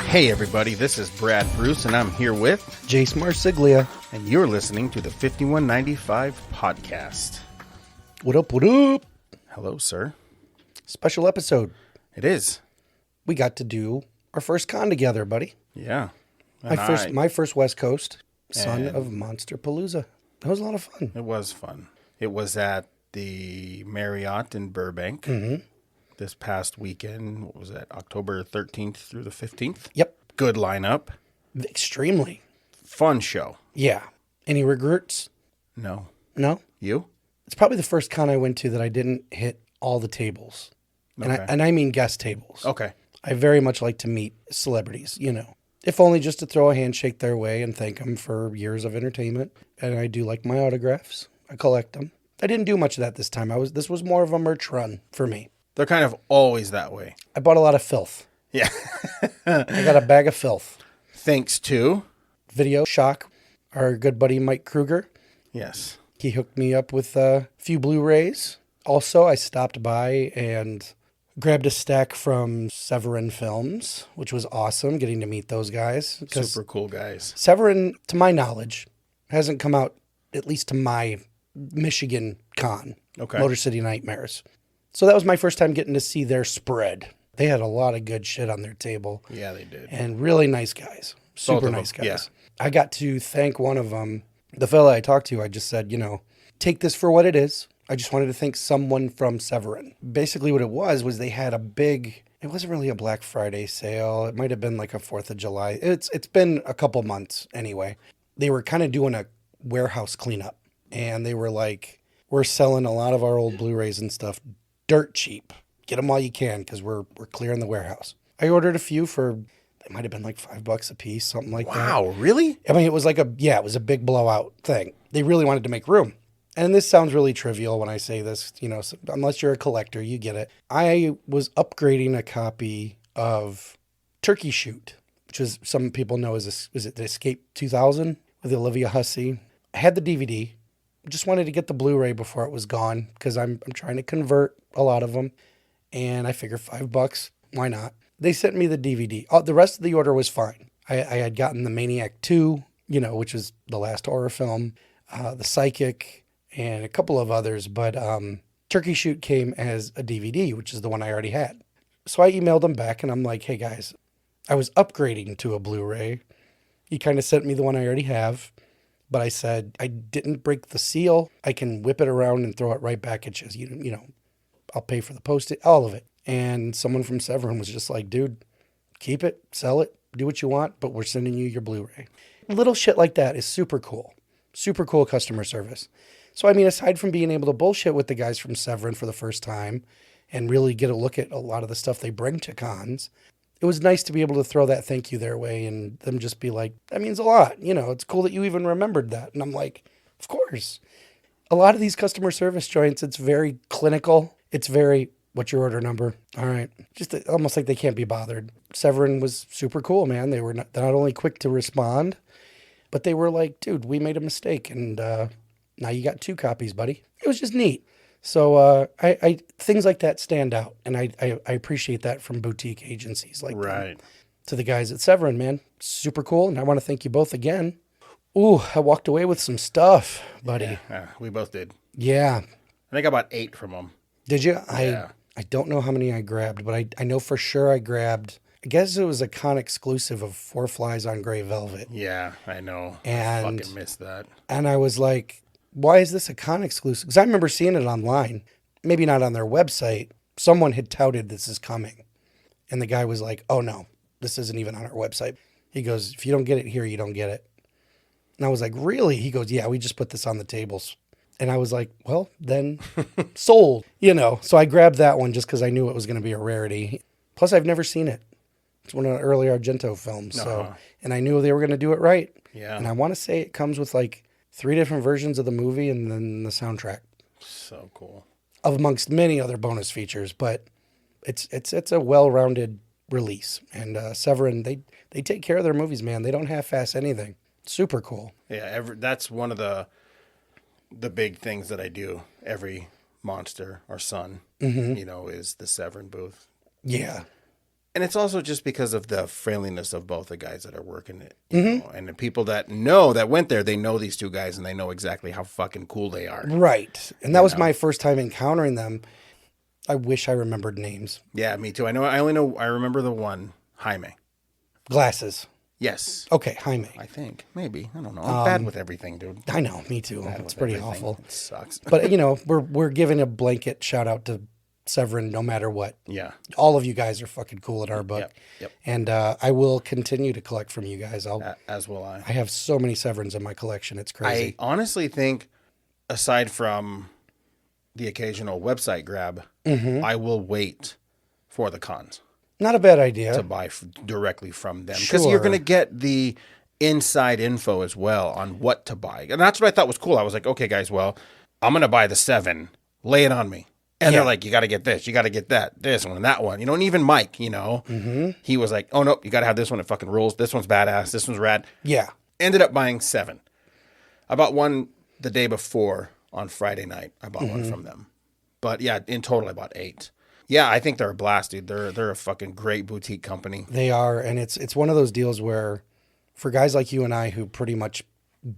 Hey everybody, this is Brad Bruce and I'm here with Jace Marsiglia. and you're listening to the 5195 podcast. What up, what up? Hello, sir. Special episode. It is. We got to do our first con together, buddy. Yeah. My first West Coast, Son And- of Monsterpalooza. That was a lot of fun. It was fun. It was at the Marriott in Burbank this past weekend. What was that? October 13th through the 15th? Yep. Good lineup. Extremely. Fun show. Yeah. Any regrets? No. No? You? It's probably the first con I went to that I didn't hit all the tables. Okay. And I mean guest tables. Okay. I very much like to meet celebrities, if only just to throw a handshake their way and thank them for years of entertainment. And I do like my autographs. I collect them. I didn't do much of that this time. This was more of a merch run for me. They're kind of always that way. I bought a lot of filth. Yeah. I got a bag of filth. Thanks to... Video Shock, our good buddy Mike Kruger. Yes. He hooked me up with a few Blu-rays. Also, I stopped by and grabbed a stack from Severin Films, which was awesome, getting to meet those guys. 'Cause Super cool guys. Severin, to my knowledge, hasn't come out, at least to my Michigan con, Okay. Motor City Nightmares. So that was my first time getting to see their spread. They had a lot of good shit on their table. Yeah, they did. And really nice guys. Super of nice them, guys. yeah. I got to thank one of them. The fella I talked to, I just said, take this for what it is. I just wanted to thank someone from Severin. Basically what it was they had a big, it wasn't really a Black Friday sale. It might have been like a 4th of July. It's been a couple months anyway. They were kind of doing a warehouse cleanup. And they were like, we're selling a lot of our old Blu-rays and stuff dirt cheap. Get them while you can because we're clearing the warehouse. I ordered a few for, they might have been like $5 a piece, something like that. Wow, really? I mean, it was it was a big blowout thing. They really wanted to make room. And this sounds really trivial when I say this, unless you're a collector, you get it. I was upgrading a copy of Turkey Shoot, which is some people know as, was it the Escape 2000 with Olivia Hussey? I had the DVD. Just wanted to get the Blu-ray before it was gone because I'm trying to convert a lot of them. And I figured $5, why not? They sent me the DVD. The rest of the order was fine. I had gotten the Maniac 2, which is the last horror film, the Psychic, and a couple of others. But Turkey Shoot came as a DVD, which is the one I already had. So I emailed them back and I'm like, hey guys, I was upgrading to a Blu-ray. You kind of sent me the one I already have. But I said, I didn't break the seal. I can whip it around and throw it right back at you. I'll pay for the post-it, all of it. And someone from Severin was just like, dude, keep it, sell it, do what you want, but we're sending you your Blu-ray. Little shit like that is super cool. Super cool customer service. So, I mean, aside from being able to bullshit with the guys from Severin for the first time and really get a look at a lot of the stuff they bring to cons, it was nice to be able to throw that thank you their way and them just be like, that means a lot. It's cool that you even remembered that. And I'm like, of course. A lot of these customer service joints, it's very clinical. It's very, what's your order number? All right. Just almost like they can't be bothered. Severin was super cool, man. They were not only quick to respond, but they were like, dude, we made a mistake. And now you got 2 copies, buddy. It was just neat. So I things like that stand out. And I appreciate that from boutique agencies like Right. them. To the guys at Severin, man. Super cool. And I want to thank you both again. Ooh, I walked away with some stuff, buddy. Yeah, we both did. Yeah. I think I bought 8 from them. Did you? Yeah. I don't know how many I grabbed, but I know for sure I grabbed, I guess it was a con exclusive of 4 Flies on Gray Velvet. Yeah, I know. And- I fucking missed that. And I was like, why is this a con exclusive? Because I remember seeing it online, maybe not on their website. Someone had touted this is coming. And the guy was like, oh no, this isn't even on our website. He goes, if you don't get it here, you don't get it. And I was like, really? He goes, yeah, we just put this on the tables. And I was like, well, then sold, So I grabbed that one just because I knew it was going to be a rarity. Plus, I've never seen it. It's one of the early Argento films. So, and I knew they were going to do it right. Yeah. And I want to say it comes with like 3 different versions of the movie and then the soundtrack. So cool. amongst many other bonus features, but it's a well-rounded release. And Severin, they take care of their movies, man. They don't half-ass anything. Super cool. Yeah, that's one of the big things that I do every Monster or Son, is the Severin booth. Yeah. And it's also just because of the friendliness of both the guys that are working it. You know? And the people that went there, they know these two guys and they know exactly how fucking cool they are. Right. And that was my first time encountering them. I wish I remembered names. Yeah, me too. I remember the one, Jaime. Glasses. Yes. Okay, Jaime. I think. Maybe. I don't know. I'm bad with everything, dude. I know, me too. It's pretty awful. It sucks. But, we're giving a blanket shout out to Severin no matter what. Yeah. All of you guys are fucking cool at our book. Yep. And I will continue to collect from you guys. As will I. I have so many Severins in my collection. It's crazy. I honestly think, aside from the occasional website grab, I will wait for the cons Not a bad idea. to buy directly from them. Because you're going to get the inside info as well on what to buy. And that's what I thought was cool. I was like, okay, guys, well, I'm going to buy the 7. Lay it on me. And they're like, you got to get this. You got to get that. This one and that one. And even Mike, he was like, oh, nope, you got to have this one. It fucking rules. This one's badass. This one's rad. Yeah. Ended up buying 7. I bought one the day before on Friday night. I bought one from them. But yeah, in total, I bought 8. Yeah, I think they're a blast, dude. They're a fucking great boutique company. They are. And it's one of those deals where for guys like you and I who pretty much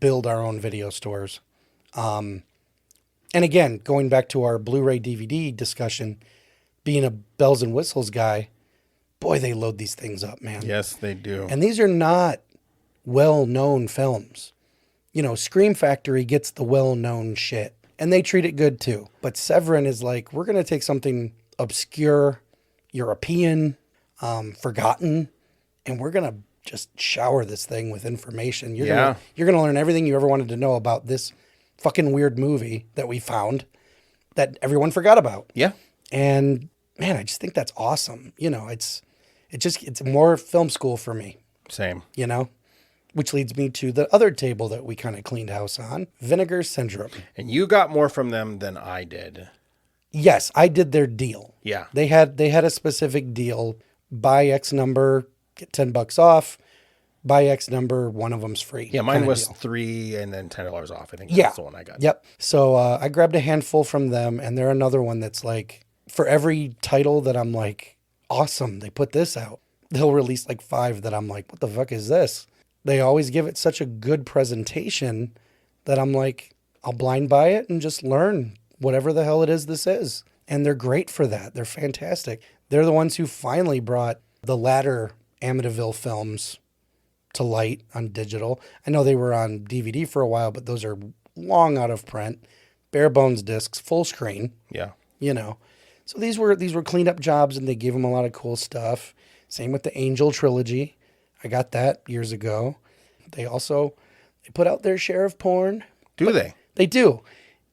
build our own video stores, and again, going back to our Blu-ray DVD discussion, being a bells and whistles guy, boy, they load these things up, man. Yes, they do. And these are not well-known films. Scream Factory gets the well-known shit, and they treat it good too. But Severin is like, we're going to take something obscure, European, forgotten, and we're going to just shower this thing with information. You're going to learn everything you ever wanted to know about this fucking weird movie that we found that everyone forgot about. Yeah. And man, I just think that's awesome. It's more film school for me. Same. Which leads me to the other table that we kind of cleaned house on, Vinegar Syndrome. And you got more from them than I did. Yes, I did their deal. Yeah. They had a specific deal. Buy X number, get $10 off. Buy X number, one of them's free. Yeah, mine was deal. 3 and then $10 off. I think that's the one I got. Yep. So I grabbed a handful from them, and they're another one that's like, for every title that I'm like, awesome, they put this out, they'll release like 5 that I'm like, what the fuck is this? They always give it such a good presentation that I'm like, I'll blind buy it and just learn whatever the hell it is this is. And they're great for that. They're fantastic. They're the ones who finally brought the latter Amityville films to light on digital. I know they were on DVD for a while, but those are long out of print, bare bones discs, full screen. Yeah. So these were cleaned up jobs, and they gave them a lot of cool stuff. Same with the Angel trilogy. I got that years ago. They put out their share of porn. Do they? They do.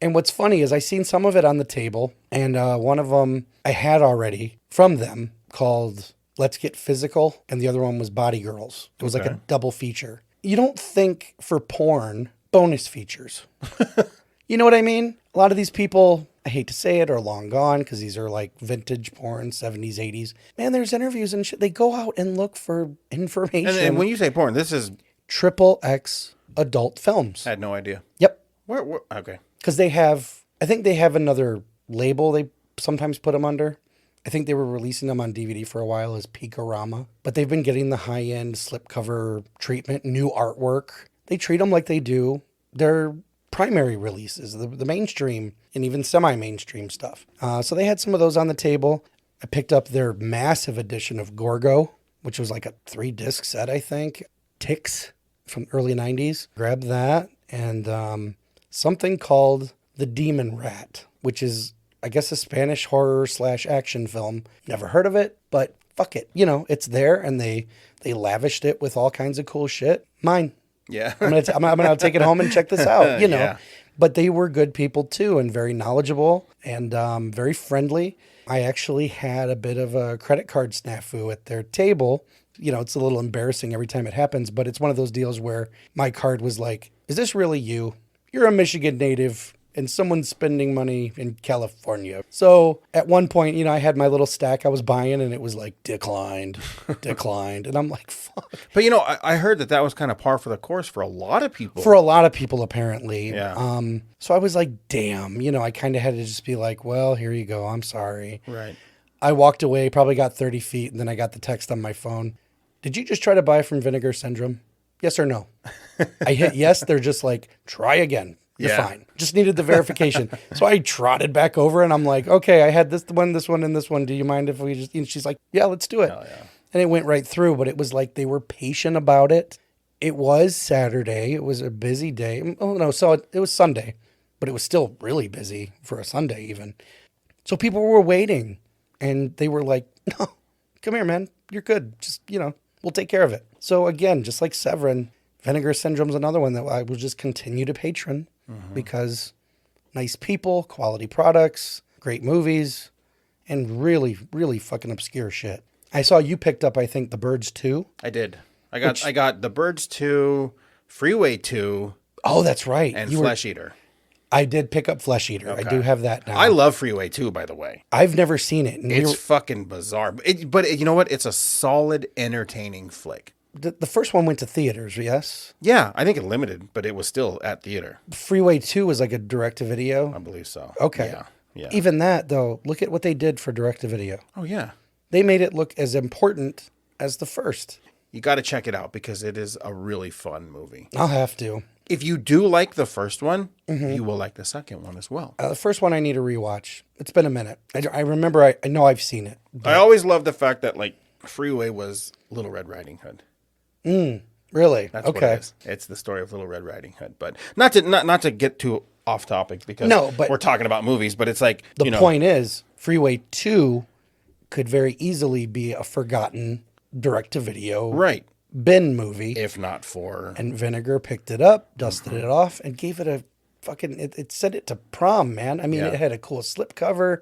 And what's funny is I seen some of it on the table, and one of them I had already from them called Let's Get Physical, and the other one was Body Girls. It was like a double feature. You don't think for porn, bonus features. You know what I mean? A lot of these people, I hate to say it, are long gone because these are like vintage porn, 70s, 80s. Man, there's interviews and shit. They go out and look for information. And when you say porn, this is XXX adult films. I had no idea. Yep. Where okay. Because I think they have another label they sometimes put them under. I think they were releasing them on DVD for a while as Peakorama, but they've been getting the high-end slipcover treatment, new artwork. They treat them like they do their primary releases, the mainstream and even semi-mainstream stuff. So they had some of those on the table. I picked up their massive edition of Gorgo, which was like a 3-disc set, I think. Ticks from early 90s. Grabbed that. And something called The Demon Rat, which is, I guess, a Spanish horror / action film. Never heard of it, but fuck it. It's there, and they lavished it with all kinds of cool shit. Mine. Yeah. I'm gonna take it home and check this out, Yeah. But they were good people too, and very knowledgeable and very friendly. I actually had a bit of a credit card snafu at their table. It's a little embarrassing every time it happens, but it's one of those deals where my card was like, is this really you? You're a Michigan native. and someone's spending money in California. So at one point, I had my little stack I was buying, and it was like declined, declined. And I'm like, fuck. But I heard that was kind of par for the course for a lot of people. For a lot of people, apparently. Yeah. So I was like, damn, I kind of had to just be like, well, here you go. I'm sorry. Right. I walked away, probably got 30 feet, and then I got the text on my phone. Did you just try to buy from Vinegar Syndrome? Yes or no? I hit yes. They're just like, try again. You're fine. Just needed the verification. So I trotted back over and I'm like, okay, I had this one, and this one. Do you mind if we just, and she's like, yeah, let's do it. Hell yeah. And it went right through, but it was like they were patient about it. It was Saturday. It was a busy day. Oh, no. So it was Sunday, but it was still really busy for a Sunday even. So people were waiting and they were like, no, come here, man. You're good. Just, we'll take care of it. So again, just like Severin, Vinegar Syndrome's another one that I will just continue to patron because nice people, quality products, great movies, and really, really fucking obscure shit. I saw you picked up, I think, The Birds 2. I did. I got The Birds 2, Freeway 2. Oh, that's right. And Flesh Eater. I did pick up Flesh Eater. Okay. I do have that now. I love Freeway 2, by the way. I've never seen it. And it's fucking bizarre. But you know what? It's a solid, entertaining flick. The first one went to theaters, yes? Yeah, I think it limited, but it was still at theater. Freeway 2 was like a direct-to-video? I believe so. Okay. Yeah. Even that, though, look at what they did for direct-to-video. Oh, yeah. They made it look as important as the first. You got to check it out because it is a really fun movie. I'll have to. If you do like the first one, you will like the second one as well. The first one I need to rewatch. It's been a minute. I remember, I know I've seen it. I always love the fact that Freeway was Little Red Riding Hood. Really? That's what it is. It's the story of Little Red Riding Hood. But not to get too off topic because we're talking about movies, but it's like the point is Freeway 2 could very easily be a forgotten direct-to-video bin movie. If not for... And Vinegar picked it up, dusted it off, and gave it a fucking... It sent it to prom, man. I mean, it had a cool slipcover.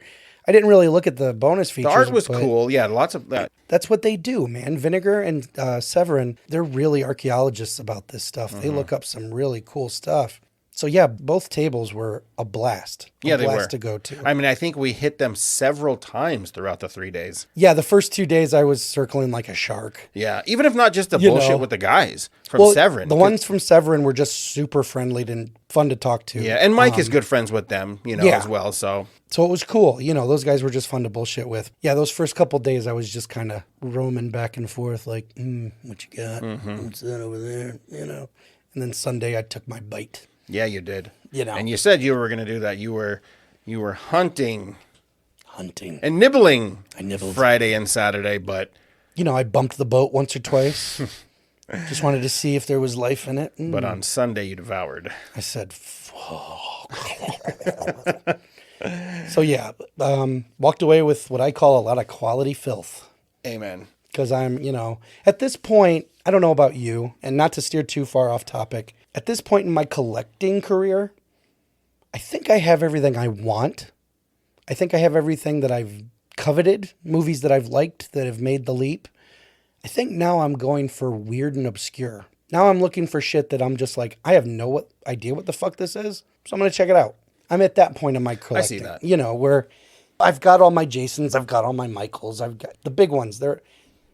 I didn't really look at the bonus features. The art was cool. Yeah, lots of that. That's what they do, man. Vinegar and Severin, they're really archaeologists about this stuff. They look up some really cool stuff. So yeah, both tables were a blast. They were to go to. I mean, I think we hit them several times throughout the 3 days. Yeah, the first 2 days I was circling like a shark. Yeah, even if not just the bullshit with the guys from Severin. The ones from Severin were just super friendly and fun to talk to. Yeah, and Mike is good friends with them, as well. So it was cool. Those guys were just fun to bullshit with. Yeah, those first couple of days I was just kind of roaming back and forth like, what you got? What's that over there? And then Sunday I took my bite. Yeah, you did. And you said you were going to do that. You were hunting and nibbling. I nibbled Friday and Saturday, but I bumped the boat once or twice. Just wanted to see if there was life in it. But on Sunday you devoured. I said, fuck. So yeah, walked away with what I call a lot of quality filth. Amen. Because I'm, at this point, I don't know about you, and not to steer too far off topic, at this point in my collecting career, I think I have everything I want. I think I have everything that I've coveted, movies that I've liked that have made the leap. I think now I'm going for weird and obscure. Now I'm looking for shit that I'm just like, I have no idea what the fuck this is, so I'm going to check it out. I'm at that point in my collecting. I see that. Where I've got all my Jasons, I've got all my Michaels, I've got the big ones.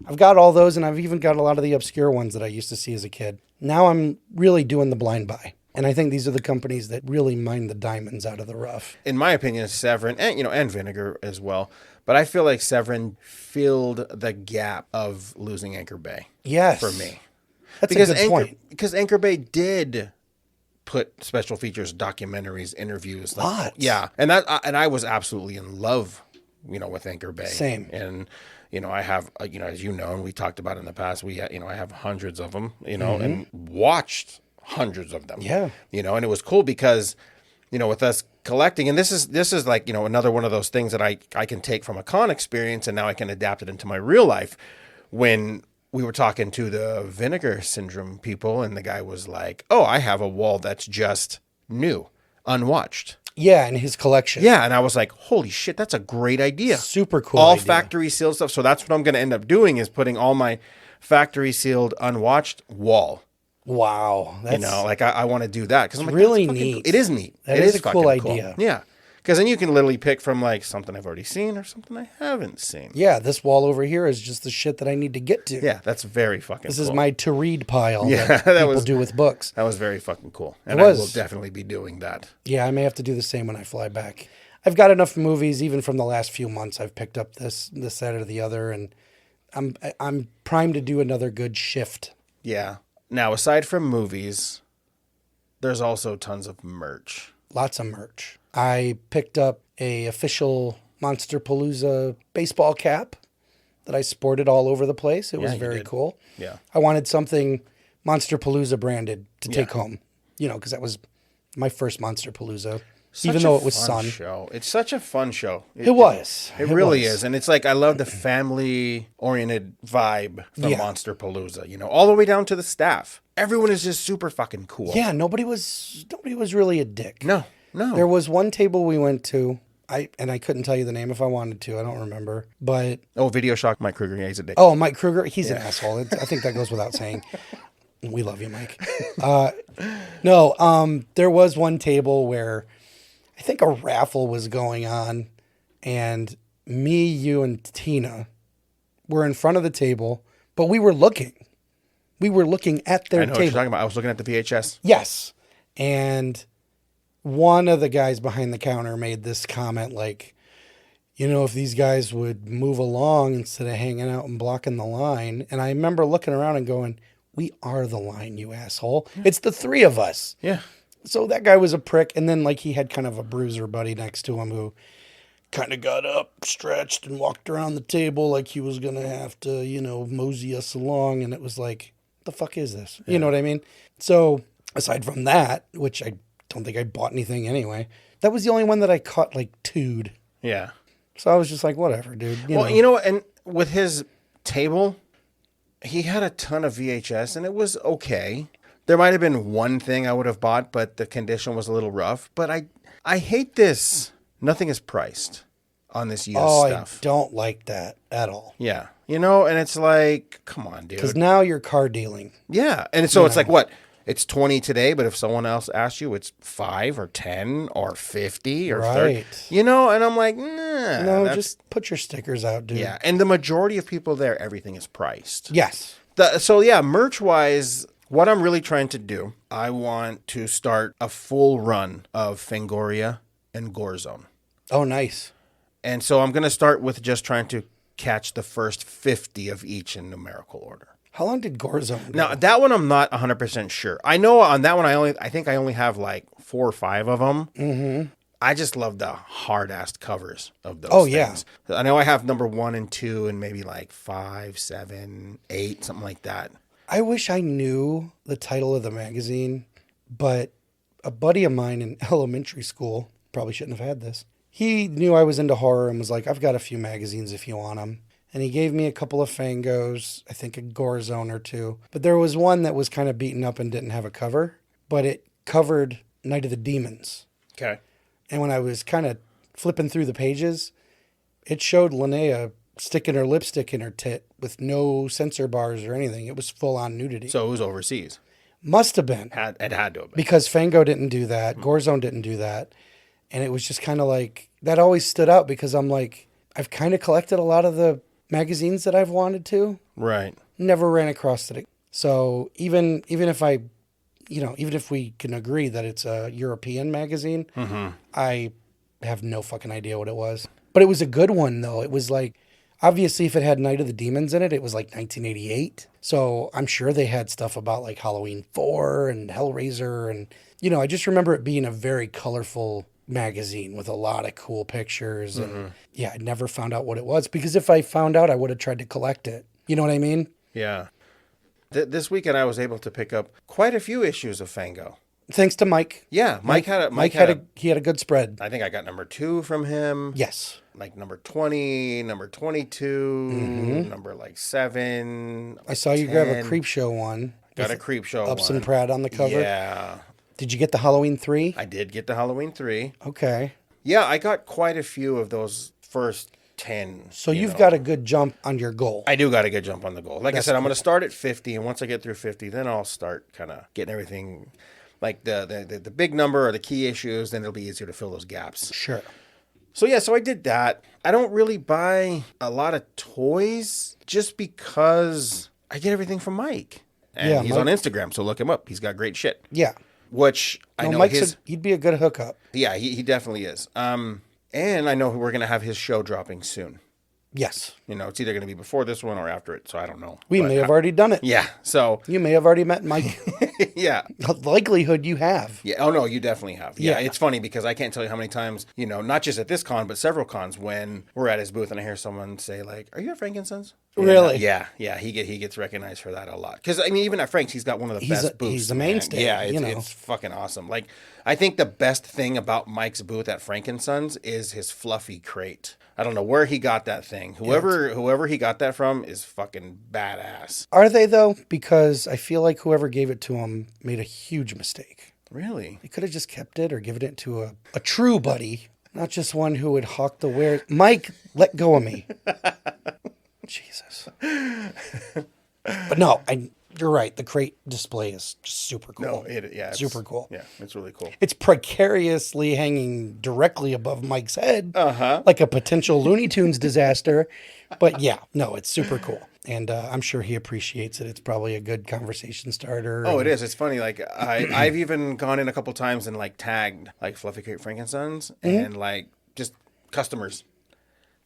I've got all those, and I've even got a lot of the obscure ones that I used to see as a kid. Now I'm really doing the blind buy. And I think these are the companies that really mine the diamonds out of the rough. In my opinion, Severin, and Vinegar as well. But I feel like Severin filled the gap of losing Anchor Bay. Yes. For me. That's a good point. Because Anchor Bay did put special features, documentaries, interviews. Lots. Yeah. And I was absolutely in love, with Anchor Bay. Same. And I have, as and we talked about in the past, I have hundreds of them, and watched hundreds of them. Yeah. And it was cool because, with us collecting, and this is like, another one of those things that I can take from a con experience and now I can adapt it into my real life. When we were talking to the Vinegar Syndrome people and the guy was like, oh, I have a wall that's just new, unwatched. Yeah, in his collection. Yeah, and I was like, holy shit, that's a great idea. Super cool All idea. factory sealed stuff. So that's what I'm going to end up doing is putting all my factory sealed, unwatched wall. Wow. You know, like I want to do that because I'm like, really that's fucking neat. Cool. It is neat. That It is a fucking cool idea. Yeah. Because then you can literally pick from like something I've already seen or something I haven't seen. Yeah, this wall over here is just the shit that I need to get to. Yeah, that's very fucking This cool. is my to read pile Yeah, that people do with books. That was very fucking cool. And It I was. will definitely be doing that. Yeah, I may have to do the same when I fly back. I've got enough movies, even from the last few months. I've picked up this, that, or the other, and I'm primed to do another good shift. Yeah. Now, aside from movies, there's also tons of merch. Lots of merch. I picked up a official Monsterpalooza baseball cap that I sported all over the place. It was very cool. Yeah. I wanted something Monsterpalooza branded to take home, you know, because that was my first Monsterpalooza. Even though it was Son. Show. It's such a fun show. It was. It really is. And it's like, I love the family-oriented vibe from Yeah. Monsterpalooza, you know, all the way down to the staff. Everyone is just super fucking cool. Yeah, nobody was really a dick. No. There was one table we went to, I couldn't tell you the name if I wanted to. I don't remember. But Video Shock, Mike Kruger, yeah, he's a dick. oh, Mike Kruger, he's an asshole. I think that goes without saying. We love you, Mike. There was one table where I think a raffle was going on, and me, you, and Tina were in front of the table, but we were looking. We were looking at their I know table. what you're talking about. I was looking at the VHS. Yes. And one of the guys behind the counter made this comment like, you know, if these guys would move along instead of hanging out and blocking the line. And I remember looking around and going, we are the line, you asshole. Yeah. It's the three of us. Yeah. So that guy was a prick. And then like he had kind of a bruiser buddy next to him who kind of got up, stretched, and walked around the table like he was going to have to, you know, mosey us along. And it was like, the fuck is this? Yeah. You know what I mean? So aside from that, which I don't think I bought anything anyway, that was the only one that I caught like two'd. Yeah. So I was just like, whatever, dude. You know, and with his table, he had a ton of VHS and it was okay. There might have been one thing I would have bought, but the condition was a little rough. But I hate this. Nothing is priced on this used stuff. I don't like that at all. Yeah. You know, and it's like, come on, dude. Because now you're car dealing. Yeah. And so it's like, what? It's 20 today, but if someone else asks you, it's 5 or 10 or 50 or 30. You know, and I'm like, nah. No, just put your stickers out, dude. Yeah. And the majority of people there, everything is priced. Yes. So, merch-wise, what I'm really trying to do, I want to start a full run of Fangoria and Gorezone. Oh, nice. And so I'm going to start with just trying to catch the first 50 of each in numerical order. How long did Gorezone go? Now, that one I'm not 100% sure. I know on that one, I think I only have like 4 or 5 of them. Mm-hmm. I just love the hard-assed covers of those things. Yeah. I know I have number 1 and 2 and maybe like 5, 7, 8, something like that. I wish I knew the title of the magazine, but a buddy of mine in elementary school, probably shouldn't have had this, he knew I was into horror and was like, I've got a few magazines if you want them. And he gave me a couple of Fangos, I think a Gorezone or 2. But there was one that was kind of beaten up and didn't have a cover, but it covered Night of the Demons. Okay. And when I was kind of flipping through the pages, it showed Linnea sticking her lipstick in her tit with no censor bars or anything. It was full-on nudity. So it was overseas. Must have been. It had to have been. Because Fango didn't do that. Gorezone didn't do that. And it was just kind of like, that always stood out because I'm like, I've kind of collected a lot of the magazines that I've wanted to. Right. Never ran across it. So even if I, even if we can agree that it's a European magazine, I have no fucking idea what it was. But it was a good one, though. It was like, obviously, if it had Night of the Demons in it, it was like 1988. So I'm sure they had stuff about like Halloween 4 and Hellraiser. And, I just remember it being a very colorful magazine with a lot of cool pictures. And I never found out what it was because if I found out, I would have tried to collect it. You know what I mean? Yeah. This weekend, I was able to pick up quite a few issues of Fango. Thanks to Mike. Yeah, Mike had a good spread. I think I got number 2 from him. Yes. Like number 20, number 22, number like 7. I saw you 10. grab a Creepshow one. Got a Creepshow Ups one. and Pratt on the cover. Yeah. Did you get the Halloween 3? I did get the Halloween 3. Okay. Yeah, I got quite a few of those first 10. So you've got a good jump on your goal. I do got a good jump on the goal. Like I said, I'm going to start at 50, and once I get through 50, then I'll start kind of getting everything, like the big number or the key issues, then it'll be easier to fill those gaps. Sure. So yeah, so I did that. I don't really buy a lot of toys just because I get everything from Mike. And he's on Instagram, so look him up. He's got great shit. Yeah. Which I know he'd be a good hookup. Yeah, he definitely is. And I know we're going to have his show dropping soon. Yes. It's either going to be before this one or after it, so I don't know. We may have already done it. Yeah, so... You may have already met Mike. Yeah. The likelihood you have. Yeah. Oh, no, you definitely have. Yeah, it's funny because I can't tell you how many times, not just at this con, but several cons when we're at his booth and I hear someone say, like, are you at Frankenstein's? Really? Yeah. He gets recognized for that a lot. Because, I mean, even at Frank's, he's got one of the best booths. He's the mainstay. Yeah, it's fucking awesome. Like, I think the best thing about Mike's booth at Frankenstein's is his fluffy crate. I don't know where he got that thing. Whoever he got that from is fucking badass. Are they, though? Because I feel like whoever gave it to him made a huge mistake. Really? They could have just kept it or given it to a true buddy, not just one who would hawk the wares. Mike, let go of me. Jesus. But no, you're right. The crate display is just super cool. No, it's super cool. Yeah, it's really cool. It's precariously hanging directly above Mike's head, Uh-huh. like a potential Looney Tunes disaster. But yeah, no, it's super cool. And I'm sure he appreciates it. It's probably a good conversation starter. Oh, it is. It's funny. Like I've even gone in a couple times and like tagged like Fluffy Crate Frankenstein's and like just customers.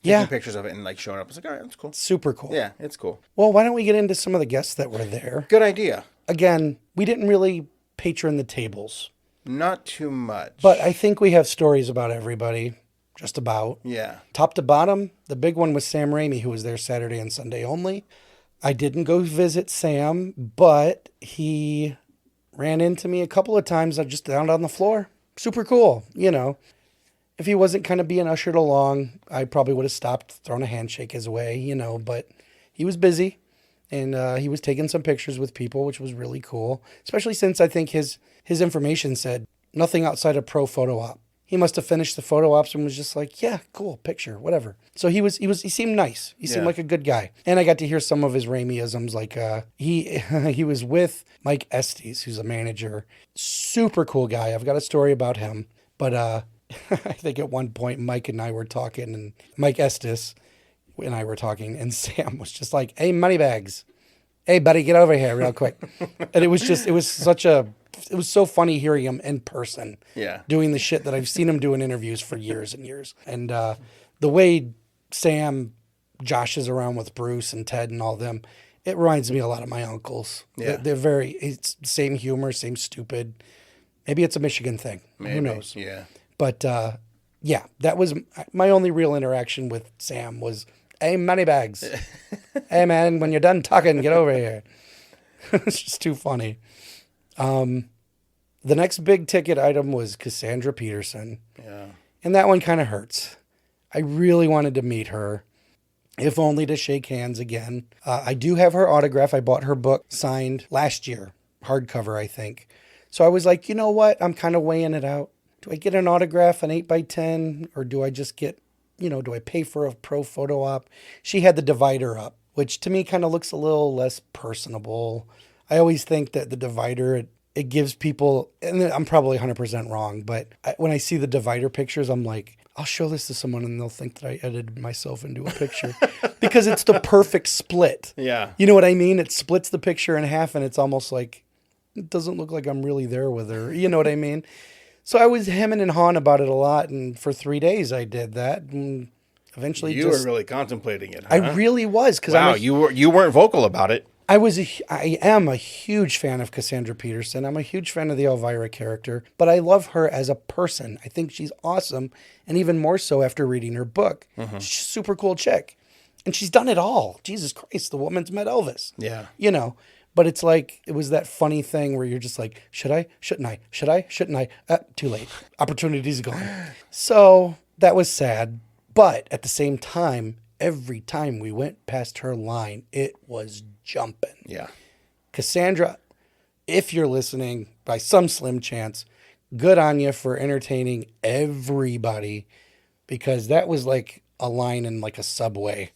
Taking pictures of it and like showing up. It's like, all right, that's cool. Super cool. Yeah, it's cool. Well, why don't we get into some of the guests that were there? Good idea. Again, we didn't really patron the tables. Not too much. But I think we have stories about everybody. Just about. Yeah. Top to bottom, the big one was Sam Raimi, who was there Saturday and Sunday only. I didn't go visit Sam, but he ran into me a couple of times just down on the floor. Super cool, If he wasn't kind of being ushered along, I probably would have stopped, thrown a handshake his way, but he was busy and he was taking some pictures with people, which was really cool, especially since I think his information said nothing outside of pro photo op. He must have finished the photo ops and was just like, yeah, cool, picture, whatever. So he seemed nice. He seemed like a good guy. And I got to hear some of his Raimi-isms, like he was with Mike Estes, who's a manager. Super cool guy. I've got a story about him. But I think at one point Mike and I were talking, and Mike Estes and I were talking, and Sam was just like, hey, moneybags. Hey, buddy, get over here real quick. And it was so funny hearing him in person. Yeah. Doing the shit that I've seen him do in interviews for years and years. And the way Sam joshes around with Bruce and Ted and all them, it reminds me a lot of my uncles. Yeah. It's same humor, same stupid. Maybe it's a Michigan thing. Maybe. Who knows? Yeah. But yeah, that was my only real interaction with Sam was, hey, moneybags. Hey, man, when you're done talking, get over here. It's just too funny. The next big ticket item was Cassandra Peterson. Yeah. And that one kind of hurts. I really wanted to meet her, if only to shake hands again. I do have her autograph. I bought her book signed last year, hardcover, I think. So I was like, you know what? I'm kind of weighing it out. Do I get an autograph, an 8x10, or do I just get, do I pay for a pro photo op? She had the divider up, which to me kind of looks a little less personable. I always think that the divider, it gives people, and I'm probably 100% wrong, but when I see the divider pictures, I'm like, I'll show this to someone and they'll think that I edited myself into a picture because it's the perfect split. Yeah. You know what I mean? It splits the picture in half and it's almost like, it doesn't look like I'm really there with her. You know what I mean? So I was hemming and hawing about it a lot, and for 3 days I did that, and eventually you were really contemplating it. Huh? I really was, because you weren't vocal about it. I am a huge fan of Cassandra Peterson. I'm a huge fan of the Elvira character, but I love her as a person. I think she's awesome, and even more so after reading her book. Mm-hmm. She's a super cool chick, and she's done it all. Jesus Christ, the woman's met Elvis. Yeah, But it's like, it was that funny thing where you're just like, should I? Shouldn't I? Should I? Shouldn't I? Too late. Opportunity's gone. So that was sad. But at the same time, every time we went past her line, it was jumping. Yeah. Cassandra, if you're listening by some slim chance, good on you for entertaining everybody, because that was like a line in like a subway.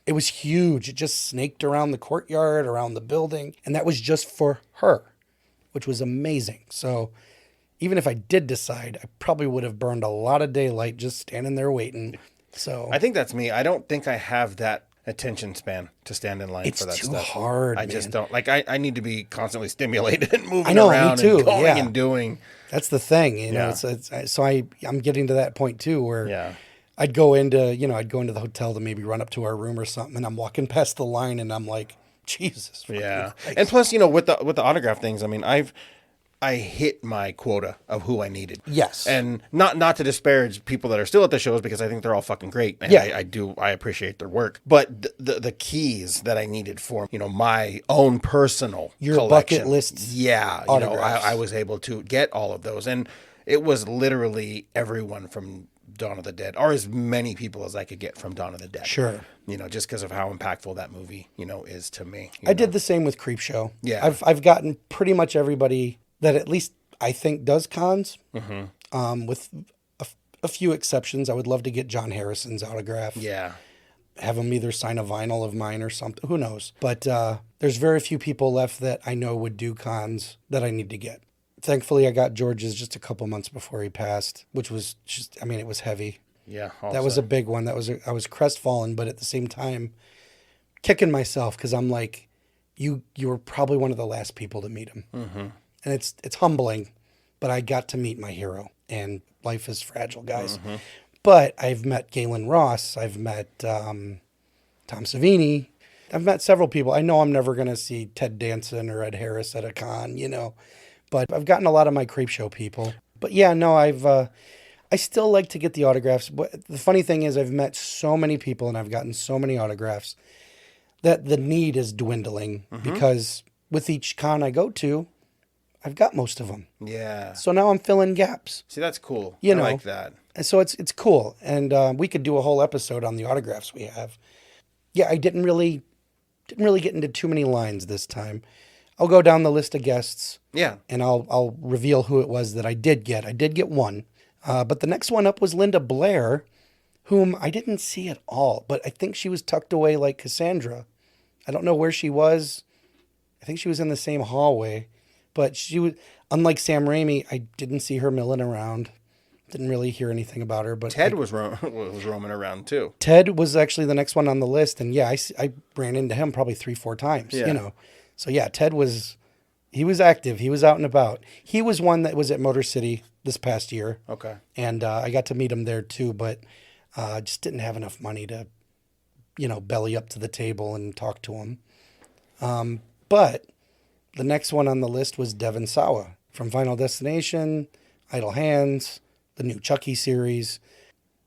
It was huge. It just snaked around the courtyard, around the building. And that was just for her, which was amazing. So even if I did decide, I probably would have burned a lot of daylight just standing there waiting. So I think that's me. I don't think I have that attention span to stand in line for that stuff. It's too hard, I just don't. Like, I need to be constantly stimulated and moving I know, around me too. and going Yeah. and doing. That's the thing, you know. Yeah. So I'm getting to that point too, where Yeah. I'd go into the hotel to maybe run up to our room or something, and I'm walking past the line, and I'm like, Jesus. Yeah. Christ. And plus, you know, with the autograph things, I mean, I hit my quota of who I needed. Yes. And not to disparage people that are still at the shows, because I think they're all fucking great. And Yeah. I appreciate their work. But the keys that I needed for, you know, my own personal Your collection. bucket list Yeah. You know, autographs. I was able to get all of those. And it was literally everyone from Dawn of the Dead, or as many people as I could get from Dawn of the Dead. Sure. You know, just because of how impactful that movie, you know, is to me. I did the same with Creepshow. Yeah. I've gotten pretty much everybody that at least I think does cons, with a few exceptions. I would love to get John Harrison's autograph. Yeah. Have him either sign a vinyl of mine or something. Who knows? But there's very few people left that I know would do cons that I need to get. Thankfully, I got George's just a couple months before he passed, which was just, I mean, it was heavy. Yeah. That was a big one. I was crestfallen, but at the same time, kicking myself because I'm like, you were probably one of the last people to meet him. Mm-hmm. And it's humbling, but I got to meet my hero, and life is fragile, guys. Mm-hmm. But I've met Galen Ross. I've met Tom Savini. I've met several people. I know I'm never going to see Ted Danson or Ed Harris at a con, you know, but I've gotten a lot of my Creepshow people. But yeah, no, I still like to get the autographs. But the funny thing is I've met so many people and I've gotten so many autographs that the need is dwindling because with each con I go to, I've got most of them. Yeah. So now I'm filling gaps. See, that's cool. You I know, like that. And so it's cool. And we could do a whole episode on the autographs we have. Yeah, I didn't really get into too many lines this time. I'll go down the list of guests. Yeah. And I'll reveal who it was that I did get. I did get one. But the next one up was Linda Blair, whom I didn't see at all. But I think she was tucked away like Cassandra. I don't know where she was. I think she was in the same hallway. But she was, unlike Sam Raimi, I didn't see her milling around. Didn't really hear anything about her. But Ted was roaming around too. Ted was actually the next one on the list. And yeah, I ran into him probably 3-4 times, you know. So yeah, Ted he was active. He was out and about. He was one that was at Motor City this past year. Okay. And I got to meet him there too, but just didn't have enough money to, you know, belly up to the table and talk to him. But the next one on the list was Devon Sawa from Final Destination, Idle Hands, the new Chucky series.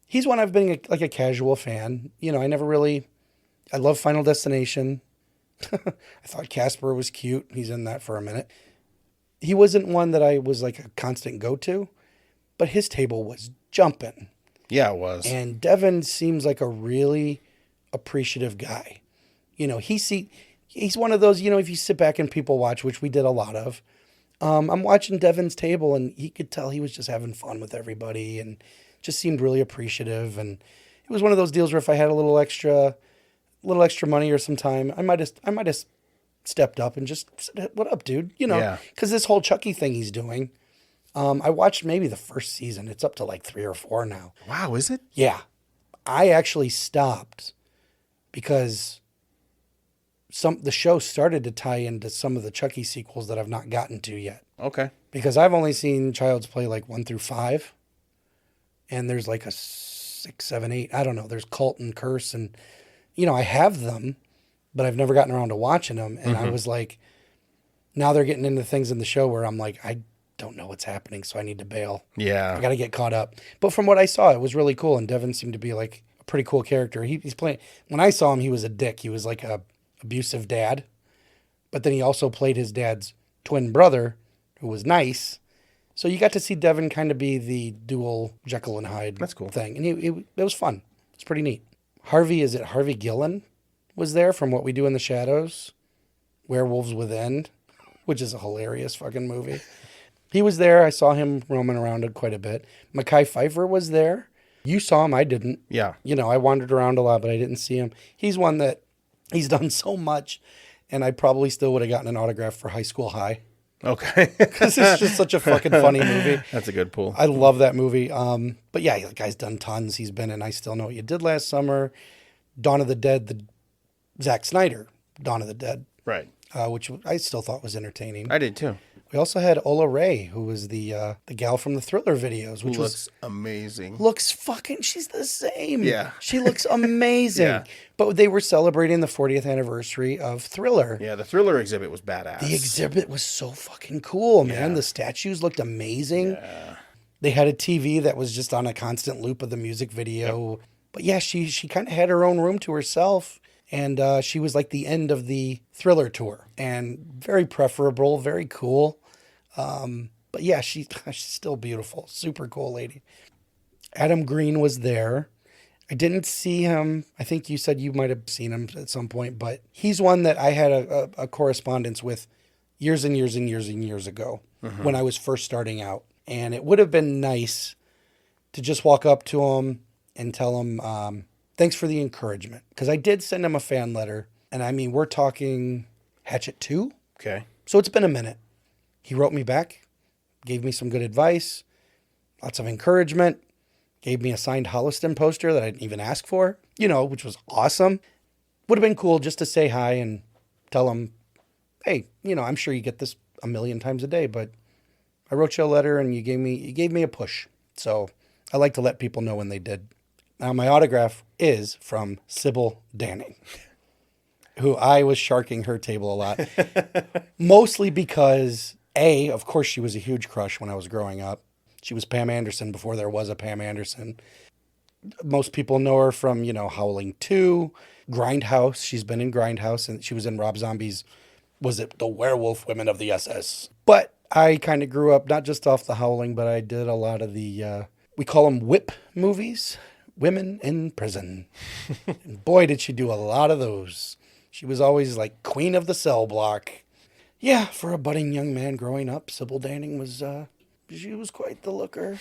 He's one I've been like a casual fan. You know, I love Final Destination. I thought Casper was cute. He's in that for a minute. He wasn't one that I was like a constant go-to, but his table was jumping. Yeah, it was. And Devin seems like a really appreciative guy. You know, he's one of those, you know, if you sit back and people watch, which we did a lot of, I'm watching Devin's table and he could tell he was just having fun with everybody and just seemed really appreciative. And it was one of those deals where if I had a little extra money or some time, I might have stepped up and just said, "What up, dude?" You know, because this whole Chucky thing he's doing, I watched maybe the first season. It's up to like 3 or 4 now. Wow, is it? Yeah. I actually stopped because the show started to tie into some of the Chucky sequels that I've not gotten to yet. Okay. Because I've only seen Child's Play like 1 through 5. And there's like a 6, 7, 8. I don't know. There's Cult and Curse. And, you know, I have them, but I've never gotten around to watching them. And I was like, now they're getting into things in the show where I'm like, I don't know what's happening, so I need to bail. Yeah. I got to get caught up. But from what I saw, it was really cool. And Devin seemed to be like a pretty cool character. He's playing, when I saw him, he was a dick. He was like a abusive dad. But then he also played his dad's twin brother, who was nice. So you got to see Devin kind of be the dual Jekyll and Hyde That's cool. thing. And it was fun. It's pretty neat. Harvey Gillen was there from What We Do in the Shadows, Werewolves Within, which is a hilarious fucking movie. He was there. I saw him roaming around quite a bit. Mekhi Phifer was there. You saw him, I didn't. Yeah. I wandered around a lot, but I didn't see him. He's one that he's done so much, and I probably still would have gotten an autograph for High School High. Okay. Because it's just such a fucking funny movie. That's a good pull. I love that movie. But yeah, the guy's done tons. He's been in I Still Know What You Did Last Summer, Dawn of the Dead, the Zack Snyder Dawn of the Dead. Right. Which I still thought was entertaining. I did too. We also had Ola Ray, who was the gal from the Thriller videos, which looks amazing. She's the same. Yeah. She looks amazing. Yeah. But they were celebrating the 40th anniversary of Thriller. Yeah, the Thriller exhibit was badass. The exhibit was so fucking cool, man. Yeah. The statues looked amazing. Yeah. They had a TV that was just on a constant loop of the music video. Yep. But yeah, she kind of had her own room to herself. And she was like the end of the Thriller tour. And very preferable, very cool. But yeah, she's still beautiful. Super cool lady. Adam Green was there. I didn't see him. I think you said you might have seen him at some point. But he's one that I had a correspondence with years and years and years and years ago when I was first starting out. And it would have been nice to just walk up to him and tell him... thanks for the encouragement. Because I did send him a fan letter. And I mean, we're talking Hatchet 2. Okay. So it's been a minute. He wrote me back, gave me some good advice, lots of encouragement, gave me a signed Holliston poster that I didn't even ask for, which was awesome. Would have been cool just to say hi and tell him, hey, I'm sure you get this a million times a day, but I wrote you a letter and you gave me a push. So I like to let people know when they did. Now, my autograph is from Sybil Danning, who I was sharking her table a lot. Mostly because, of course, she was a huge crush when I was growing up. She was Pam Anderson before there was a Pam Anderson. Most people know her from, Howling 2, Grindhouse. She's been in Grindhouse, and she was in Rob Zombie's, was it The Werewolf Women of the SS? But I kind of grew up, not just off the Howling, but I did a lot of the, we call them whip movies. Women in Prison. And boy, did she do a lot of those. She was always like queen of the cell block. Yeah, for a budding young man growing up, Sybil Danning was, she was quite the looker,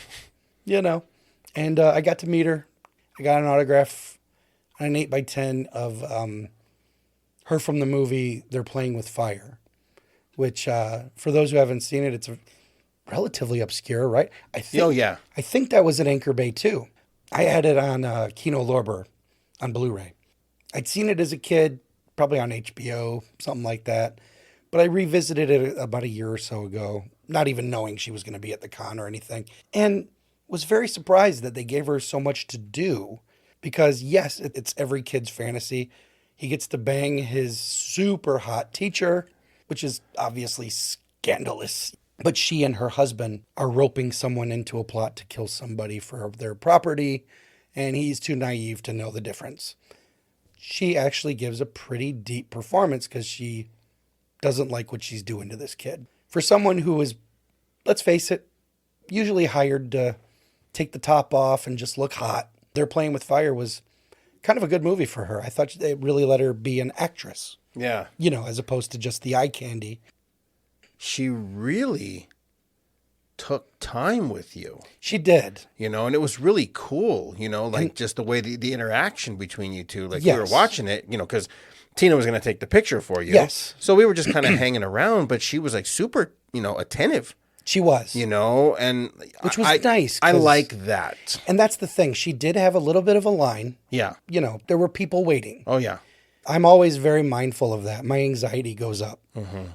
And I got to meet her. I got an autograph on an 8x10 of her from the movie They're Playing with Fire, which for those who haven't seen it, it's relatively obscure, right? I think that was at Anchor Bay too. I had it on Kino Lorber on Blu-ray. I'd seen it as a kid, probably on HBO, something like that. But I revisited it about a year or so ago, not even knowing she was going to be at the con or anything. And was very surprised that they gave her so much to do. Because yes, it's every kid's fantasy. He gets to bang his super hot teacher, which is obviously scandalous. But she and her husband are roping someone into a plot to kill somebody for their property, and he's too naive to know the difference. She actually gives a pretty deep performance because she doesn't like what she's doing to this kid. For someone who is, let's face it, usually hired to take the top off and just look hot, They're Playing with Fire was kind of a good movie for her. I thought they really let her be an actress. Yeah. As opposed to just the eye candy. She really took time with you. She did. And it was really cool, just the way the interaction between you two. Like, yes. We were watching it, because Tina was going to take the picture for you. Yes. So we were just kind of hanging around, but she was like super, attentive. She was. And which was nice. I like that. And that's the thing. She did have a little bit of a line. Yeah. There were people waiting. Oh, yeah. I'm always very mindful of that. My anxiety goes up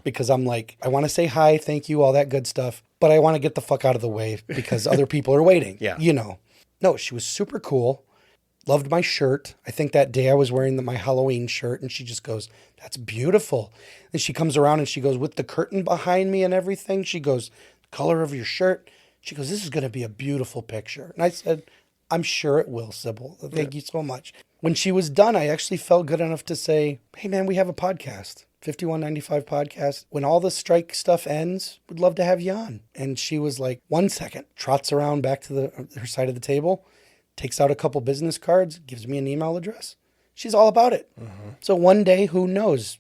because I'm like, I want to say hi, thank you, all that good stuff, but I want to get the fuck out of the way because other people are waiting. Yeah. No, she was super cool. Loved my shirt. I think that day I was wearing my Halloween shirt and she just goes, that's beautiful. And she comes around and she goes, with the curtain behind me and everything, she goes, color of your shirt. She goes, this is going to be a beautiful picture. And I said, I'm sure it will, Sybil. Thank you so much. When she was done, I actually felt good enough to say, hey, man, we have a podcast, 5195 podcast. When all the strike stuff ends, we'd love to have you on. And she was like, 1 second, trots around back to her side of the table, takes out a couple business cards, gives me an email address. She's all about it. So one day, who knows?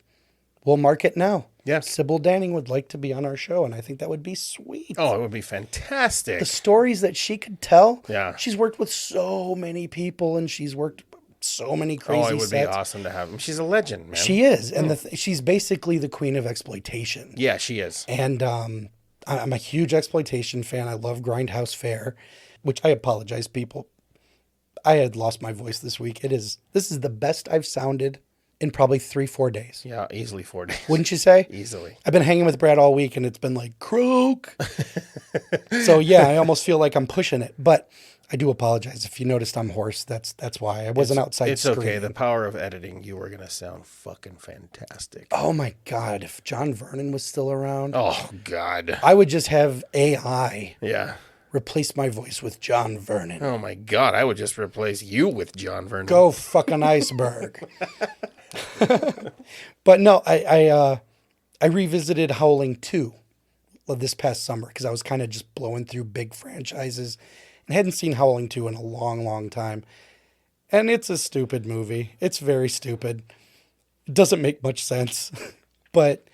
We'll mark it now. Yeah. Sybil Danning would like to be on our show, and I think that would be sweet. Oh, it would be fantastic. The stories that she could tell. Yeah. She's worked with so many people, and she's worked so many crazy sets. Oh, it would be awesome to have him. She's a legend, man. She is, and she's basically the queen of exploitation. Yeah, she is. And I'm a huge exploitation fan. I love Grindhouse Fair, which I apologize, people. I had lost my voice this week. This is the best I've sounded in probably 3-4 days. Yeah, easily 4 days. Wouldn't you say? Easily. I've been hanging with Brad all week, and it's been like, croak. So, yeah, I almost feel like I'm pushing it. But I do apologize. If you noticed I'm hoarse, that's why. I wasn't outside It's screaming. okay. The power of editing, you were going to sound fucking fantastic. Oh, my God. If John Vernon was still around. Oh, God. I would just have AI Yeah. replace my voice with John Vernon. Oh, my God. I would just replace you with John Vernon. Go fucking iceberg. But no, I revisited Howling 2 this past summer because I was kind of just blowing through big franchises and hadn't seen Howling 2 in a long, long time. And it's a stupid movie. It's very stupid. It doesn't make much sense. But